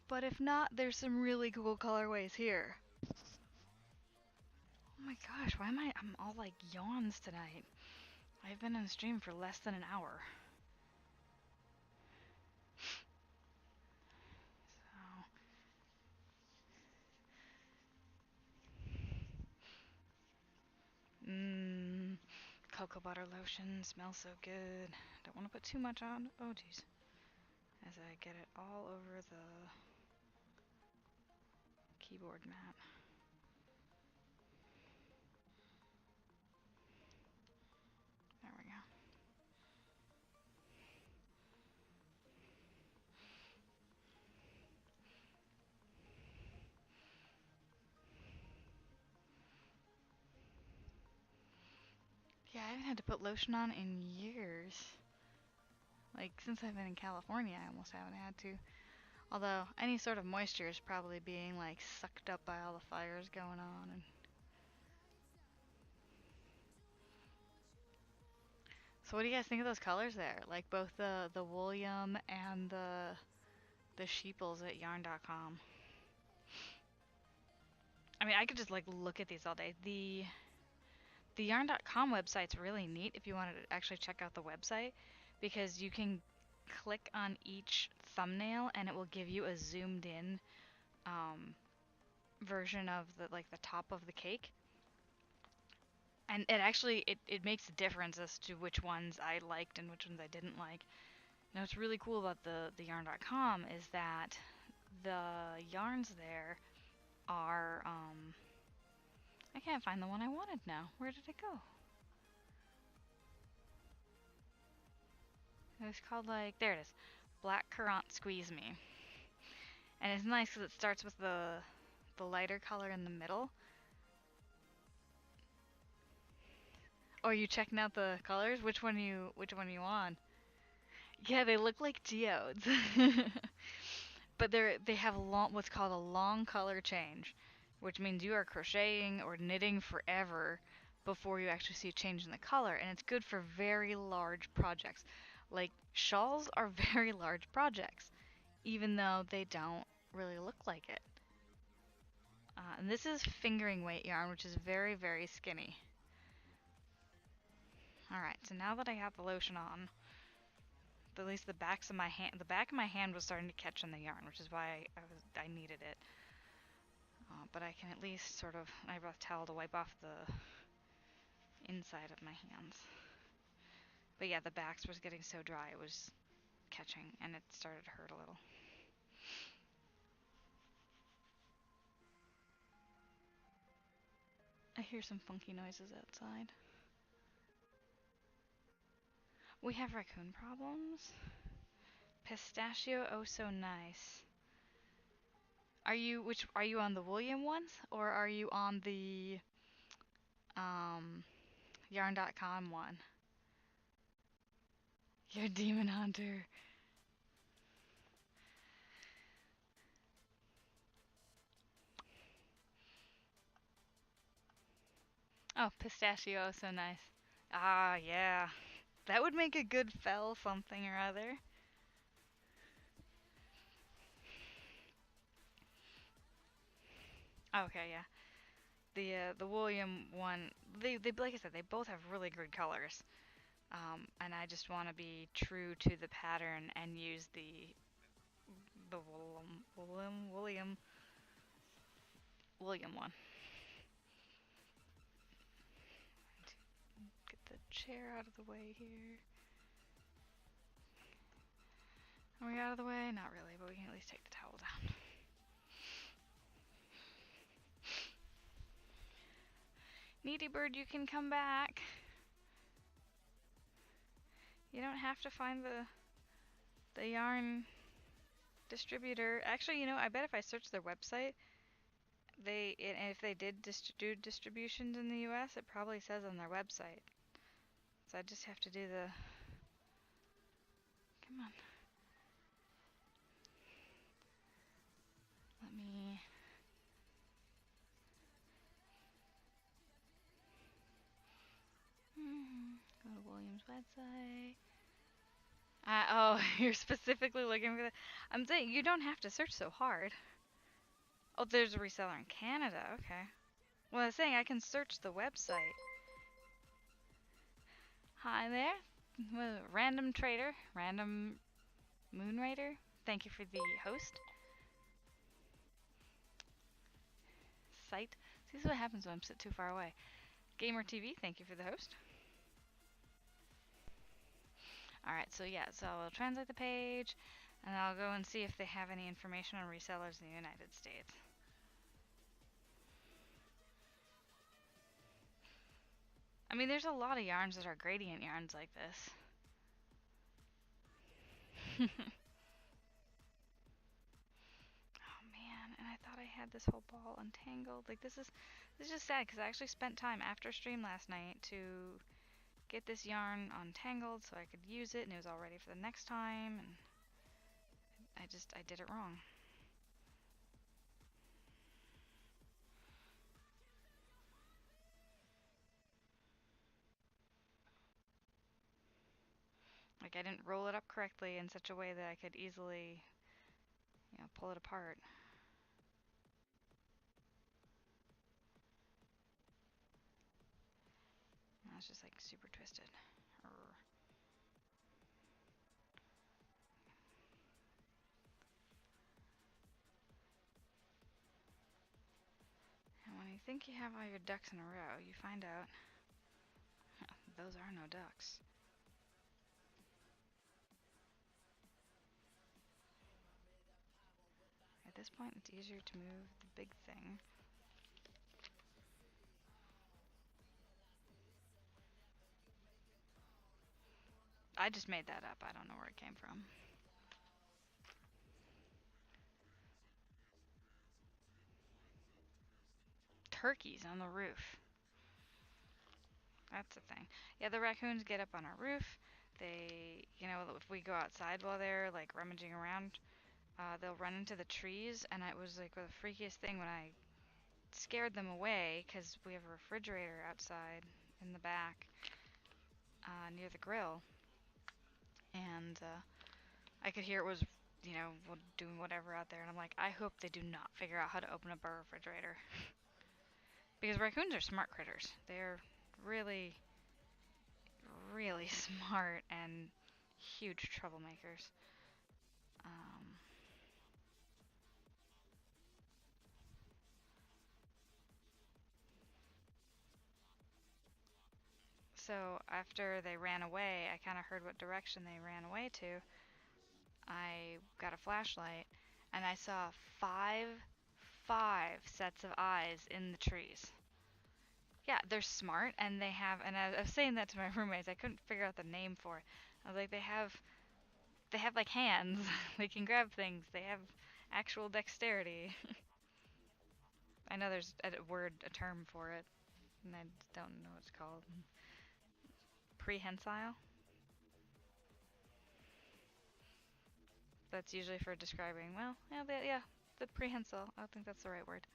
But if not, there's some really cool colorways here. Oh my gosh, why am I'm all like yawns tonight. I've been on stream for less than an hour. So Mmm. Cocoa butter lotion smells so good. Don't want to put too much on. Oh, jeez. As I get it all over the keyboard mat. There we go. Yeah, I haven't had to put lotion on in years. Like, since I've been in California, I almost haven't had to. Although, any sort of moisture is probably being, like, sucked up by all the fires going on. And so what do you guys think of those colors there? Like, both the William and the sheeples at yarn.com. I mean, I could just, like, look at these all day. The yarn.com website's really neat if you wanted to actually check out the website, because you can click on each thumbnail and it will give you a zoomed in version of the top of the cake, and it makes a difference as to which ones I liked and which ones I didn't like. Now what's really cool about the yarn.com is that the yarns there are I can't find the one I wanted now. Where did it go? It was called, like, there it is. Black Currant Squeeze Me. And it's nice because it starts with the lighter color in the middle. Oh, are you checking out the colors? Which one you on? Yeah, they look like geodes. But they have what's called a long color change, which means you are crocheting or knitting forever before you actually see a change in the color, and it's good for very large projects. Like, shawls are very large projects, even though they don't really look like it. And this is fingering weight yarn, which is very, very skinny. Alright, so now that I have the lotion on, at least the back of my hand was starting to catch on the yarn, which is why I needed it. But I can at least sort of, I have a towel to wipe off the inside of my hands. But yeah, the backs was getting so dry it was catching, and it started to hurt a little. I hear some funky noises outside. We have raccoon problems. Pistachio, oh so nice. Are you on the William ones, or are you on the yarn.com one? You're a demon hunter. Oh, pistachio, so nice. Ah, yeah. That would make a good fell something or other. Okay, yeah. The William one, they like I said, they both have really good colors. And I just want to be true to the pattern and use the William one. Get the chair out of the way here. Are we out of the way? Not really, but we can at least take the towel down. Needy bird, you can come back. You don't have to find the yarn distributor. Actually, I bet if I search their website, if they did do distributions in the US, it probably says on their website. So I just have to do the... Come on. Let me... Go to William's website. Oh, you're specifically looking for that. I'm saying you don't have to search so hard. Oh, there's a reseller in Canada. Okay. Well, I was saying I can search the website. Hi there. Random trader. Random Moonrider. Thank you for the host. Site. See, this is what happens when I'm sit too far away. Gamer TV, thank you for the host. Alright, so yeah, so I'll translate the page, and I'll go and see if they have any information on resellers in the United States. I mean, there's a lot of yarns that are gradient yarns like this. Oh man, and I thought I had this whole ball untangled. Like this is just sad because I actually spent time after stream last night to get this yarn untangled so I could use it, and it was all ready for the next time, and I did it wrong. Like I didn't roll it up correctly in such a way that I could easily, pull it apart. Now it's just like super twisted. And when you think you have all your ducks in a row, you find out those are no ducks. At this point, it's easier to move the big thing. I just made that up. I don't know where it came from. Turkeys on the roof. That's the thing. Yeah, the raccoons get up on our roof. They, if we go outside while they're like rummaging around, they'll run into the trees. And it was like the freakiest thing when I scared them away because we have a refrigerator outside in the back near the grill. And I could hear it was, doing whatever out there. And I'm like, I hope they do not figure out how to open up our refrigerator. Because raccoons are smart critters. They're really, really smart and huge troublemakers. So after they ran away, I kind of heard what direction they ran away to. I got a flashlight and I saw five sets of eyes in the trees. Yeah, they're smart and they have, and I was saying that to my roommates. I couldn't figure out the name for it. I was like, they have like hands. They can grab things. They have actual dexterity. I know there's a term for it, and I don't know what it's called. Prehensile? That's usually for describing, well, yeah, the prehensile. I think that's the right word.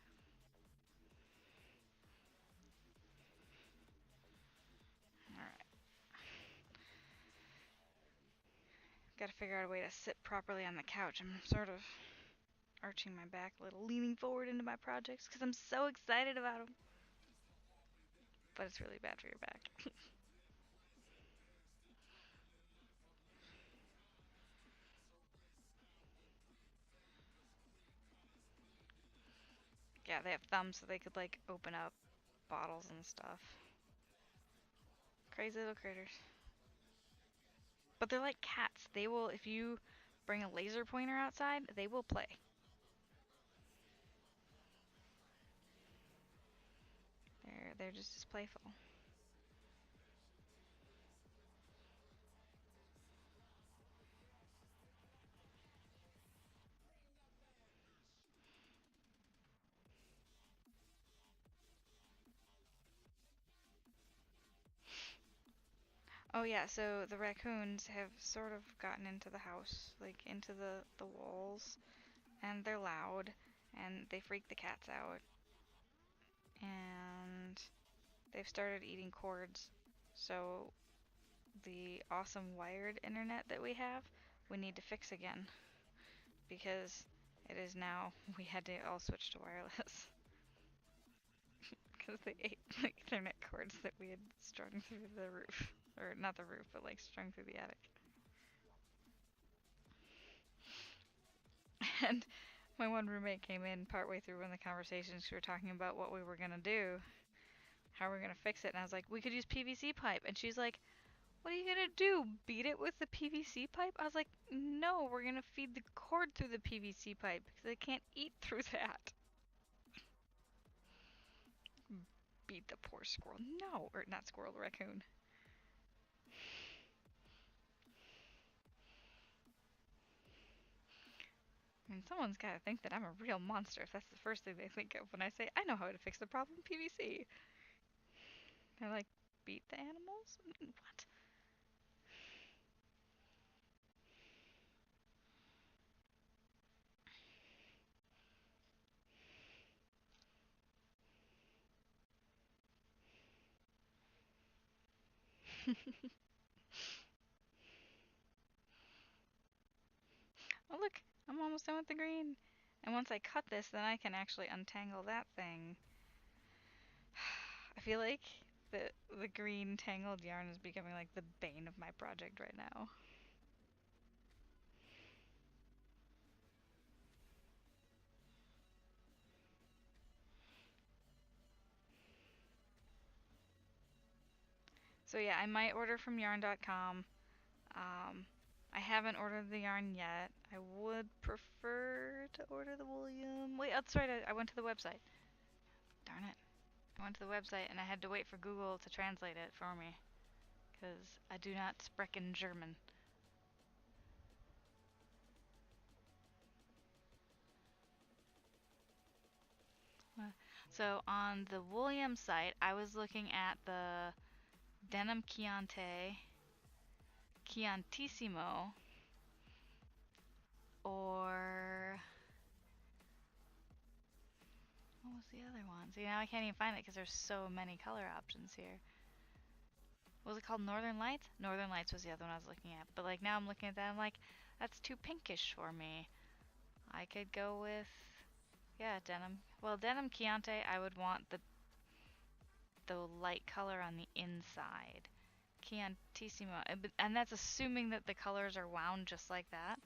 Alright. Gotta figure out a way to sit properly on the couch. I'm sort of arching my back a little, leaning forward into my projects because I'm so excited about them. But it's really bad for your back. Yeah, they have thumbs so they could like open up bottles and stuff. Crazy little critters. But they're like cats. They will, if you bring a laser pointer outside, they will play. They're just as playful. Oh yeah, so the raccoons have sort of gotten into the house, like into the walls, and they're loud, and they freak the cats out, and they've started eating cords. So the awesome wired internet that we have, we need to fix again because it is now we had to all switch to wireless because they ate the Ethernet cords that we had strung through the roof, or not the roof, but like strung through the attic. And my one roommate came in partway through one of the conversations. We were talking about what we were gonna do, how are we gonna fix it? And I was like, we could use PVC pipe. And she's like, what are you gonna do? Beat it with the PVC pipe? I was like, no, we're gonna feed the cord through the PVC pipe because they can't eat through that. Beat the poor squirrel. No, or not squirrel, raccoon. I mean, someone's gotta think that I'm a real monster if that's the first thing they think of when I say I know how to fix the problem PVC. They're like, beat the animals? What? Oh, look, I'm almost done with the green. And once I cut this, then I can actually untangle that thing. I feel like the green tangled yarn is becoming like the bane of my project right now. So yeah, I might order from yarn.com. I haven't ordered the yarn yet. I would prefer to order the William. Wait, that's right. I went to the website. Darn it. I went to the website and I had to wait for Google to translate it for me because I do not sprechen German. So on the William site, I was looking at the Denim Chianti, Chiantissimo, or what was the other one? See, now I can't even find it because there's so many color options here. What was it called? Northern Lights? Northern Lights was the other one I was looking at. But like now I'm looking at that, I'm like, that's too pinkish for me. I could go with, yeah, denim. Well, denim Chianti, I would want the light color on the inside. Chiantissimo, and that's assuming that the colors are wound just like that.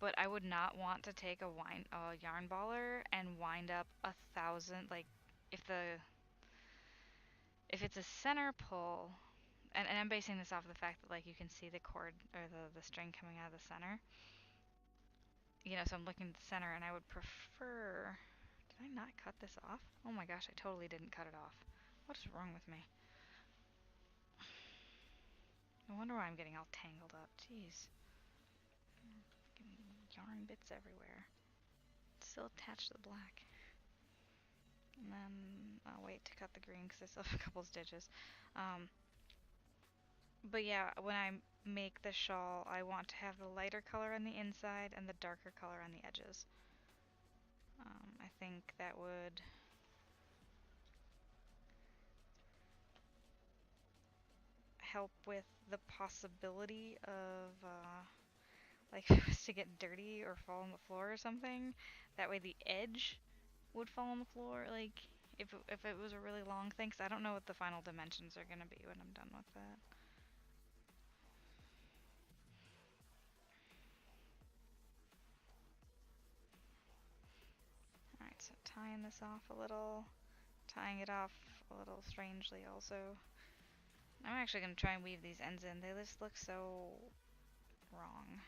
But I would not want to take a yarn baller and wind up 1,000. Like, if it's a center pull, and I'm basing this off of the fact that like you can see the cord or the string coming out of the center. You know, so I'm looking at the center, and I would prefer. Did I not cut this off? Oh my gosh, I totally didn't cut it off. What is wrong with me? No wonder why I'm getting all tangled up. Jeez. Getting yarn bits everywhere. It's still attached to the black. And then I'll wait to cut the green because I still have a couple stitches. But yeah, when I make the shawl, I want to have the lighter color on the inside and the darker color on the edges. I think that would help with the possibility of like if it was to get dirty or fall on the floor or something. That way the edge would fall on the floor. Like if it was a really long thing, 'cause I don't know what the final dimensions are gonna be when I'm done with that. Alright, so tying this off a little, tying it off a little strangely also. I'm actually going to try and weave these ends in. They just look so wrong.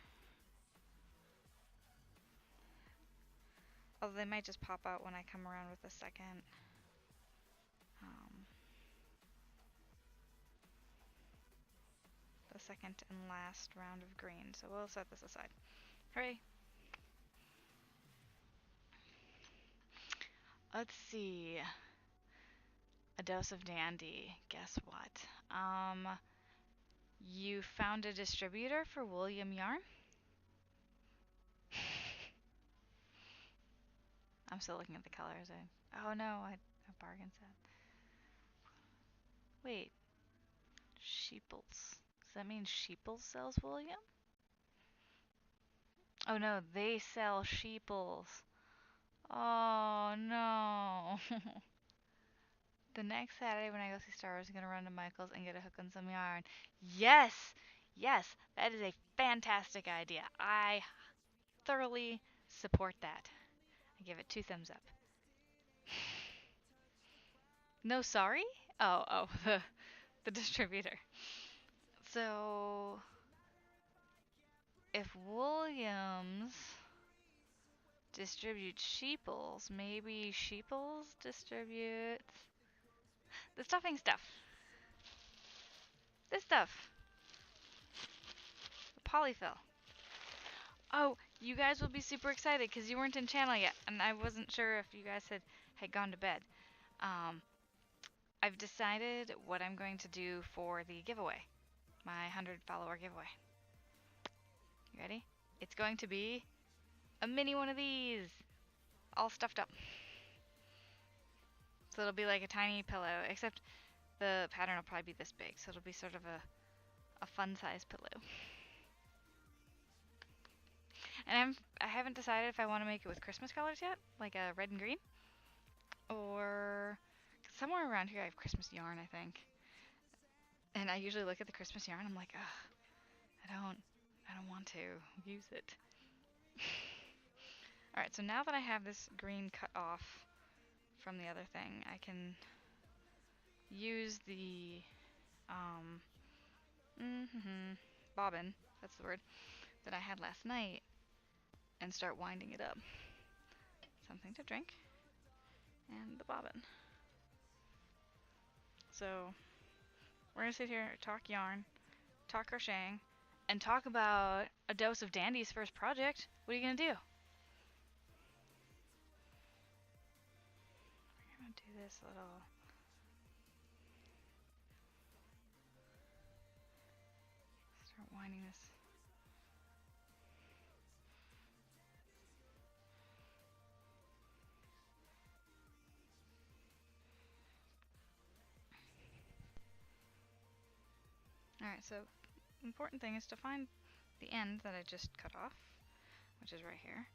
Although they might just pop out when I come around with the second. The second and last round of green. So we'll set this aside. Hooray! Let's see. A dose of dandy. Guess what? You found a distributor for William Yarn? I'm still looking at the colors. Oh no, I bargain set. Wait. Sheeples. Does that mean Sheeples sells William? Oh no, they sell Sheeples. Oh no. The next Saturday when I go see Star Wars, I'm gonna run to Michael's and get a hook and some yarn. Yes! Yes! That is a fantastic idea. I thoroughly support that. I give it 2 thumbs up. No, sorry? Oh, the distributor. So, if Williams distributes Sheeples, maybe Sheeples distributes the stuffing stuff. This stuff. The polyfill. Oh, you guys will be super excited because you weren't in channel yet, and I wasn't sure if you guys had gone to bed. Um, I've decided what I'm going to do for the giveaway, my 100 follower giveaway. You ready? It's going to be a mini one of these, all stuffed up. So it'll be like a tiny pillow, except the pattern will probably be this big, so it'll be sort of a fun size pillow. And I haven't decided if I want to make it with Christmas colors yet, like a red and green, or somewhere around here I have Christmas yarn, I think. And I usually look at the Christmas yarn, I'm like, ugh, I don't want to use it. Alright, so now that I have this green cut off from the other thing, I can use the bobbin, that's the word, that I had last night and start winding it up. Something to drink, and the bobbin. So, we're gonna sit here, talk yarn, talk crocheting, and talk about a dose of Dandy's first project. What are you gonna do? We're gonna do this little... Start winding this. Alright, so important thing is to find the end that I just cut off, which is right here.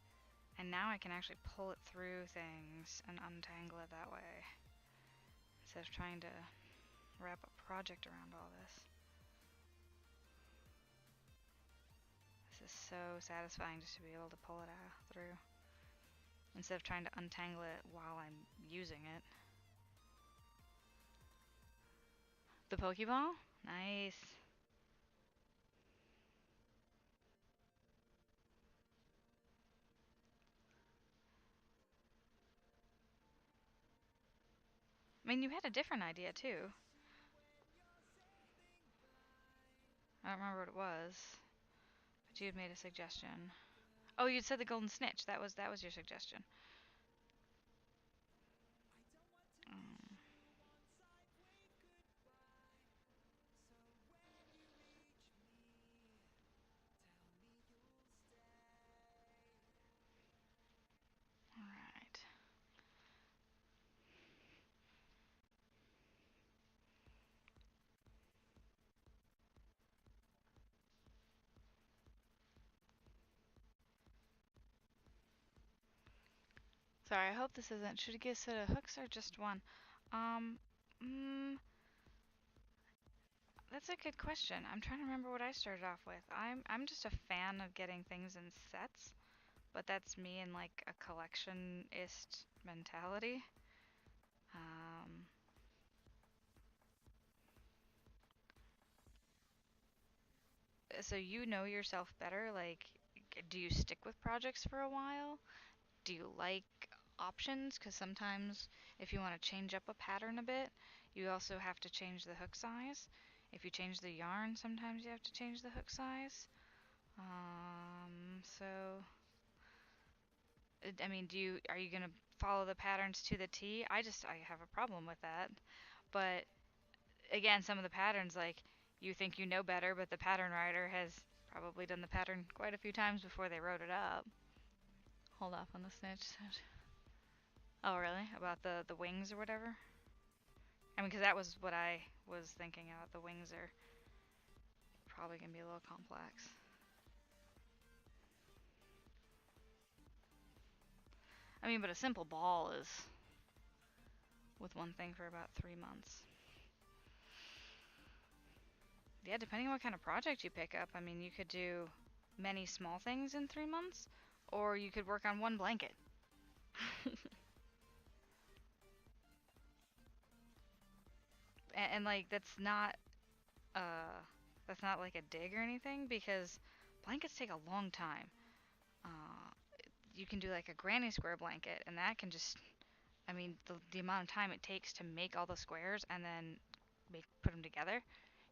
And now I can actually pull it through things and untangle it that way, instead of trying to wrap a project around all this. This is so satisfying just to be able to pull it out through, instead of trying to untangle it while I'm using it. The Pokeball? Nice. I mean, you had a different idea too. I don't remember what it was, but you had made a suggestion. Oh, you'd said the golden snitch. That was your suggestion. Um, Alright. Sorry, I hope this isn't. Should I get a set of hooks or just one? Um, mm, that's a good question. I'm trying to remember what I started off with. I'm just a fan of getting things in sets, but that's me in like a collectionist mentality. Um, so you know yourself better. Like, do you stick with projects for a while? Do you like options? Because sometimes if you want to change up a pattern a bit, you also have to change the hook size. If you change the yarn, sometimes you have to change the hook size. So, I mean, are you gonna follow the patterns to the T? I have a problem with that. But again, some of the patterns, like, you think you know better, but the pattern writer has probably done the pattern quite a few times before they wrote it up. Hold off on the snitch. Oh, really? About the wings or whatever? I mean, because that was what I was thinking about. The wings are probably going to be a little complex. I mean, but a simple ball is with one thing for about 3 months. Yeah, depending on what kind of project you pick up. I mean, you could do many small things in 3 months, or you could work on one blanket. And like that's not like a dig or anything, because blankets take a long time. Uh, you can do like a granny square blanket, and that can just, I mean, the amount of time it takes to make all the squares and then put them together,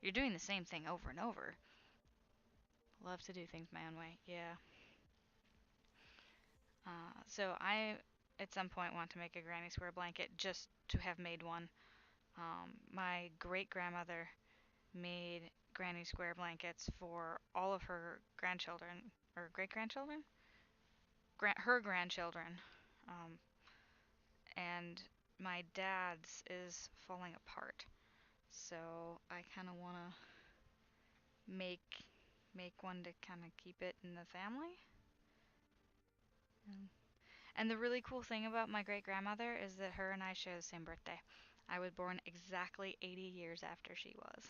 you're doing the same thing over and over. Love to do things my own way. Yeah. So I, at some point, want to make a granny square blanket just to have made one. My great grandmother made granny square blankets for all of her grandchildren or great grandchildren, her grandchildren, um, and my dad's is falling apart. So I kind of want to make one to kind of keep it in the family. Mm. And the really cool thing about my great grandmother is that her and I share the same birthday. I was born exactly 80 years after she was.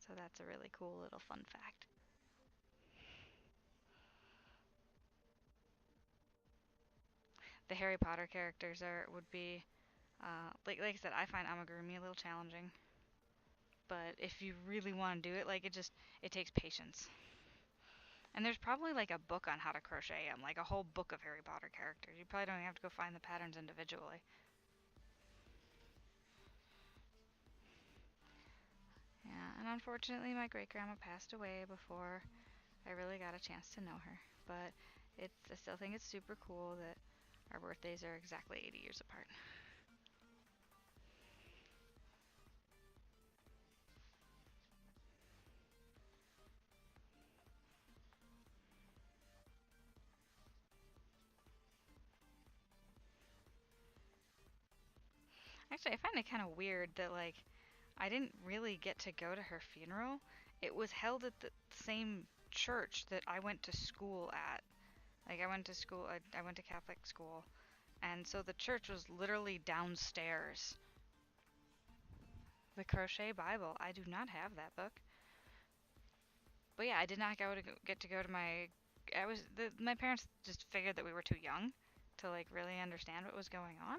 So that's a really cool little fun fact. The Harry Potter characters would be like I said, I find amigurumi a little challenging, but if you really want to do it, like it takes patience. And there's probably like a book on how to crochet them, like a whole book of Harry Potter characters. You probably don't even have to go find the patterns individually. Yeah, and unfortunately, my great grandma passed away before I really got a chance to know her. But I still think it's super cool that our birthdays are exactly 80 years apart. Actually, I find it kind of weird that like I didn't really get to go to her funeral. It was held at the same church that I went to school at. Like I went to school, I went to Catholic school, and so the church was literally downstairs. The Crochet Bible. I do not have that book. But yeah, I did not get to go to my. My parents just figured that we were too young to like really understand what was going on.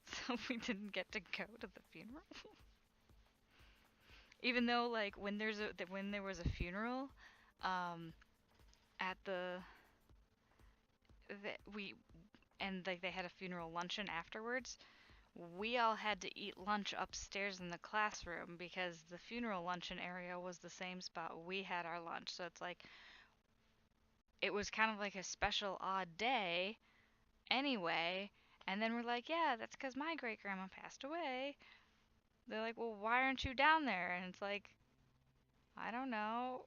So we didn't get to go to the funeral. Even though like when there was a funeral, um, at we and like they had a funeral luncheon afterwards. We all had to eat lunch upstairs in the classroom because the funeral luncheon area was the same spot we had our lunch. So it's like it was kind of like a special odd day anyway. And then we're like, yeah, that's because my great grandma passed away. They're like, well, why aren't you down there? And it's like, I don't know.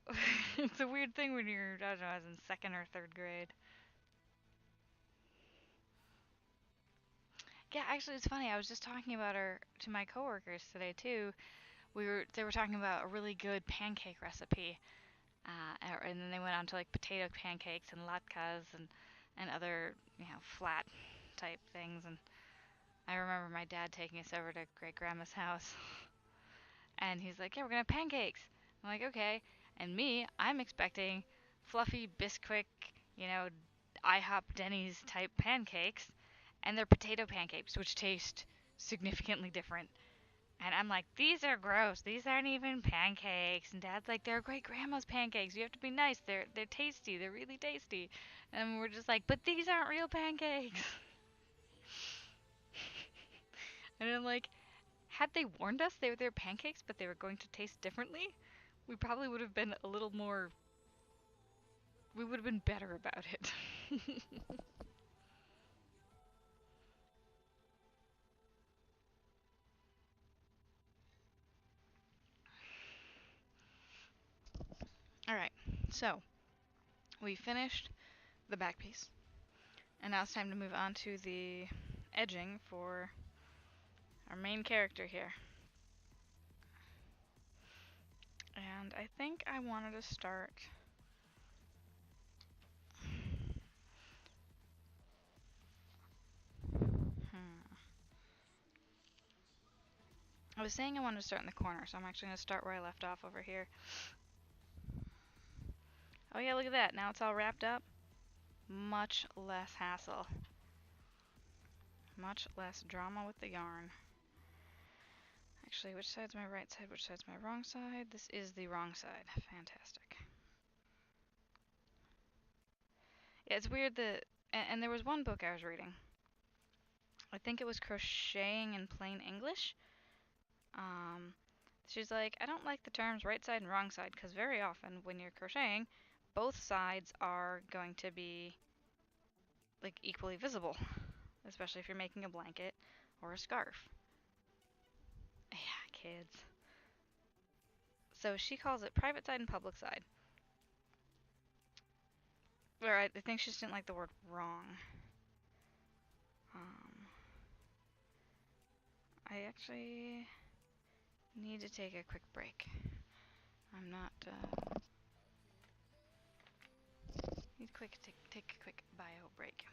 It's a weird thing when you're, I don't know, I was in second or third grade. Yeah, actually, it's funny. I was just talking about her to my coworkers today too. They were talking about a really good pancake recipe, and then they went on to like potato pancakes and latkes and other flat type things. And I remember my dad taking us over to great grandma's house, and he's like, "Yeah, we're gonna have pancakes." I'm like, "Okay." And I'm expecting fluffy Bisquick, you know, IHOP Denny's type pancakes, and they're potato pancakes, which taste significantly different. And I'm like, these are gross. These aren't even pancakes. And Dad's like, they're great grandma's pancakes. You have to be nice. They're tasty. They're really tasty. And we're just like, but these aren't real pancakes. And I'm like, had they warned us they were their pancakes, but they were going to taste differently, we probably would have been a little more. We would have been better about it. All right, so we finished the back piece, and now it's time to move on to the edging for our main character here. And I think I wanted to start. I was saying I wanted to start in the corner, so I'm actually going to start where I left off over here. Oh yeah, look at that. Now it's all wrapped up. Much less hassle. Much less drama with the yarn. Actually, which side's my right side? Which side's my wrong side? This is the wrong side. Fantastic. Yeah, it's weird that... And there was one book I was reading. I think it was Crocheting in Plain English. She's like, I don't like the terms right side and wrong side because very often when you're crocheting, both sides are going to be like equally visible, especially if you're making a blanket or a scarf. Yeah, kids. So she calls it private side and public side. Or I think she just didn't like the word wrong. I actually need to take a quick break. I'm not, need take a quick bio break.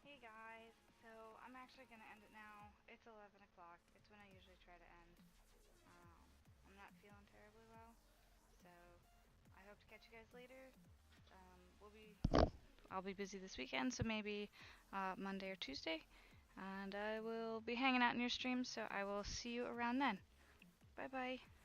Hey guys, so I'm actually going to end it now. It's 11 o'clock. It's when I usually try to end. I'm not feeling terribly well, so I hope to catch you guys later. I'll be busy this weekend, so maybe Monday or Tuesday, and I will be hanging out in your streams, so I will see you around then. Bye bye.